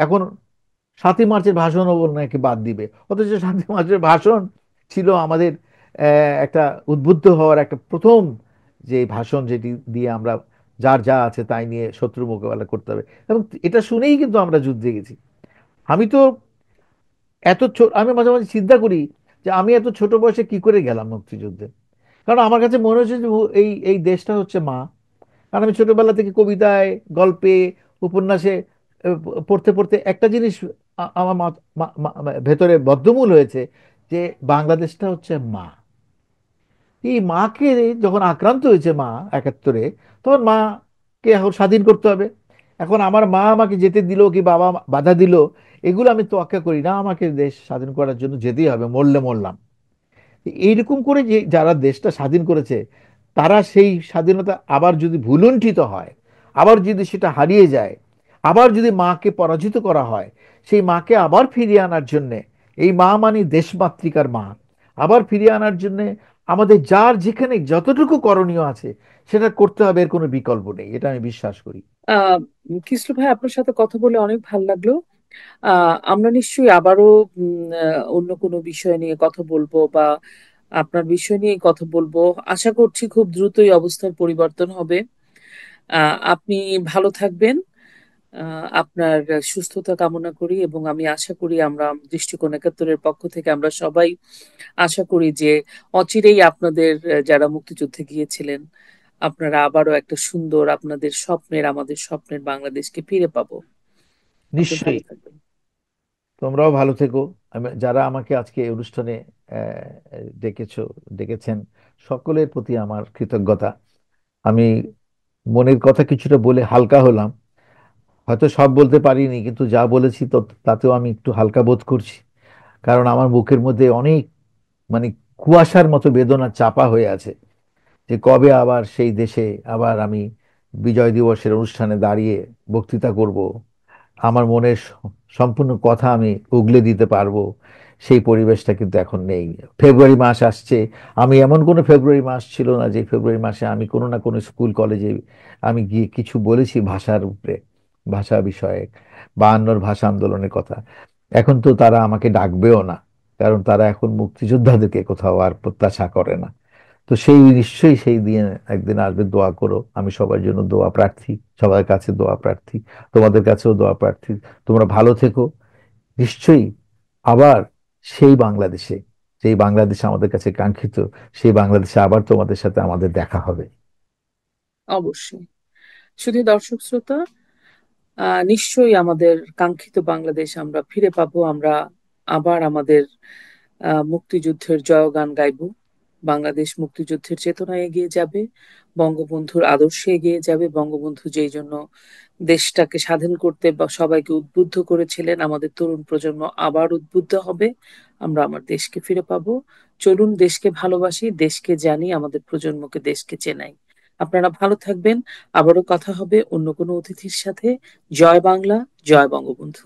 এখন 7ই মার্চের ভাষণও বল নাকি বাদ দিবে, অথচ 7ই মার্চের ভাষণ ছিল আমাদের একটা উদ্বুদ্ধ হওয়ার একটা প্রথম যে ভাষণ, যেটি দিয়ে আমরা যার যা আছে তাই নিয়ে শত্রু মোকাবেলা করতে হবে। এবং এটা শুনেই কিন্তু আমরা যুদ্ধে গেছি। আমি তো আমি মাঝে মাঝে চিন্তা করি যে আমি এত ছোট বয়সে কি করে গেলাম মুক্তিযুদ্ধে। কারণ আমার কাছে মনে হচ্ছে যে এই এই দেশটা হচ্ছে মা। কারণ আমি ছোটবেলা থেকে কবিতায়, গল্পে, উপন্যাসে পড়তে পড়তে একটা জিনিস আমার ভেতরে বদ্ধমূল হয়েছে, যে বাংলাদেশটা হচ্ছে মা। এই মাকে যখন আক্রান্ত হয়েছে মা 71-এ, তখন মাকে এখন স্বাধীন করতে হবে। এখন আমার মা আমাকে যেতে দিল কি বাবা বাধা দিল, এগুলো আমি তোয়াক্কা করি না, আমাকে দেশ স্বাধীন করার জন্য যেতেই হবে, মরলে মরলাম। এইরকম করে যে যারা দেশটা স্বাধীন করেছে, তারা সেই স্বাধীনতা আবার যদি ভুলুণ্ঠিত হয়, আবার যদি সেটা হারিয়ে যায়, আবার যদি মাকে পরাজিত করা হয়, সেই মাকে আবার ফিরিয়ে আনার জন্যে, এই মা মানে দেশমাতৃকার মা, আবার ফিরিয়ে আনার জন্যে আমাদের যার যেখানে যতটুকু করণীয় আছে সেটা করতে হবে, এর কোনো বিকল্প নেই, এটা আমি বিশ্বাস করি। আহ কিসলু ভাই, আপনার সাথে কথা বলে অনেক ভালো লাগলো। আমরা নিশ্চয়ই আবারও অন্য কোনো বিষয় নিয়ে কথা বলবো, বা আপনার বিষয় নিয়ে কথা বলবো। আশা করছি খুব দ্রুতই অবস্থার পরিবর্তন হবে। আপনি ভালো থাকবেন। আপনার সুস্থতা কামনা করি, এবং আমি আশা করি, আমরা দৃষ্টিকোণ একাত্তরের পক্ষ থেকে আমরা সবাই আশা করি যে অচিরেই আপনাদের যারা মুক্তিযুদ্ধে গিয়েছিলেন, আপনারা আবারও একটা সুন্দর আপনাদের স্বপ্নের, আমাদের স্বপ্নের বাংলাদেশকে ফিরে পাবো। আপনি ভালো নিশ্চয়ই। থাকবেন। তোমরাও ভালো থেকো। যারা আমাকে আজকে এই অনুষ্ঠানে ডেকেছেন, সকলের প্রতি আমার কৃতজ্ঞতা। আমি মনের কথা কিছুটা বলে হালকা হলাম। হয়তো সব বলতে পারিনি, কিন্তু যা বলেছি তো তাতেও আমি একটু হালকা বোধ করছি। কারণ আমার বুকের মধ্যে অনেক, মানে কুয়াশার মতো বেদনা চাপা হয়ে আছে, যে কবে আবার সেই দেশে আবার আমি বিজয় দিবসের অনুষ্ঠানে দাঁড়িয়ে বক্তৃতা করব, আমার মনের সম্পূর্ণ কথা আমি উগলে দিতে পারবো। সেই পরিবেশটা কিন্তু এখন নেই। ফেব্রুয়ারি মাস আসছে, আমি এমন কোনো ফেব্রুয়ারি মাস ছিল না যে ফেব্রুয়ারি মাসে আমি কোনো না কোনো স্কুল কলেজে আমি গিয়ে কিছু বলেছি ভাষার উপরে, ভাষা বিষয়ে, 52-র ভাষা আন্দোলনের কথা। এখন তো তারা আমাকে ডাকবেও না, কারণ তারা এখন মুক্তিযোদ্ধাদেরকে কোথাও আর প্রত্যাশা করে না। তো সেই নিশ্চয়ই সেই দিন একদিন আসবে, দোয়া করো। আমি সবার জন্য দোয়া প্রার্থী, সবার কাছে দোয়া প্রার্থী, তোমাদের কাছেও দোয়া প্রার্থী। তোমরা ভালো থেকো। নিশ্চয়ই আবার সেই বাংলাদেশে, যেই বাংলাদেশ আমাদের কাছে কাঙ্ক্ষিত, সেই বাংলাদেশে আবার তোমাদের সাথে আমাদের দেখা হবে। অবশ্যই। শুধু দর্শক শ্রোতা, নিশ্চয়ই আমাদের কাঙ্ক্ষিত বাংলাদেশ আমরা ফিরে পাবো। আমরা আবার আমাদের মুক্তিযুদ্ধের জয়গান গাইবো। বাংলাদেশ মুক্তিযুদ্ধের চেতনায় এগিয়ে যাবে, বঙ্গবন্ধুর আদর্শে এগিয়ে যাবে। বঙ্গবন্ধু যেই জন্য দেশটাকে স্বাধীন করতে বা সবাইকে উদ্বুদ্ধ করেছিলেন, আমাদের তরুণ প্রজন্ম আবার উদ্বুদ্ধ হবে। আমরা আমার দেশকে ফিরে পাবো। চলুন দেশকে ভালোবাসি, দেশকে জানি, আমাদের প্রজন্মকে দেশকে চেনাই। আপনারা ভালো থাকবেন। আবারও কথা হবে অন্য কোনো অতিথির সাথে। জয় বাংলা, জয় বঙ্গবন্ধু।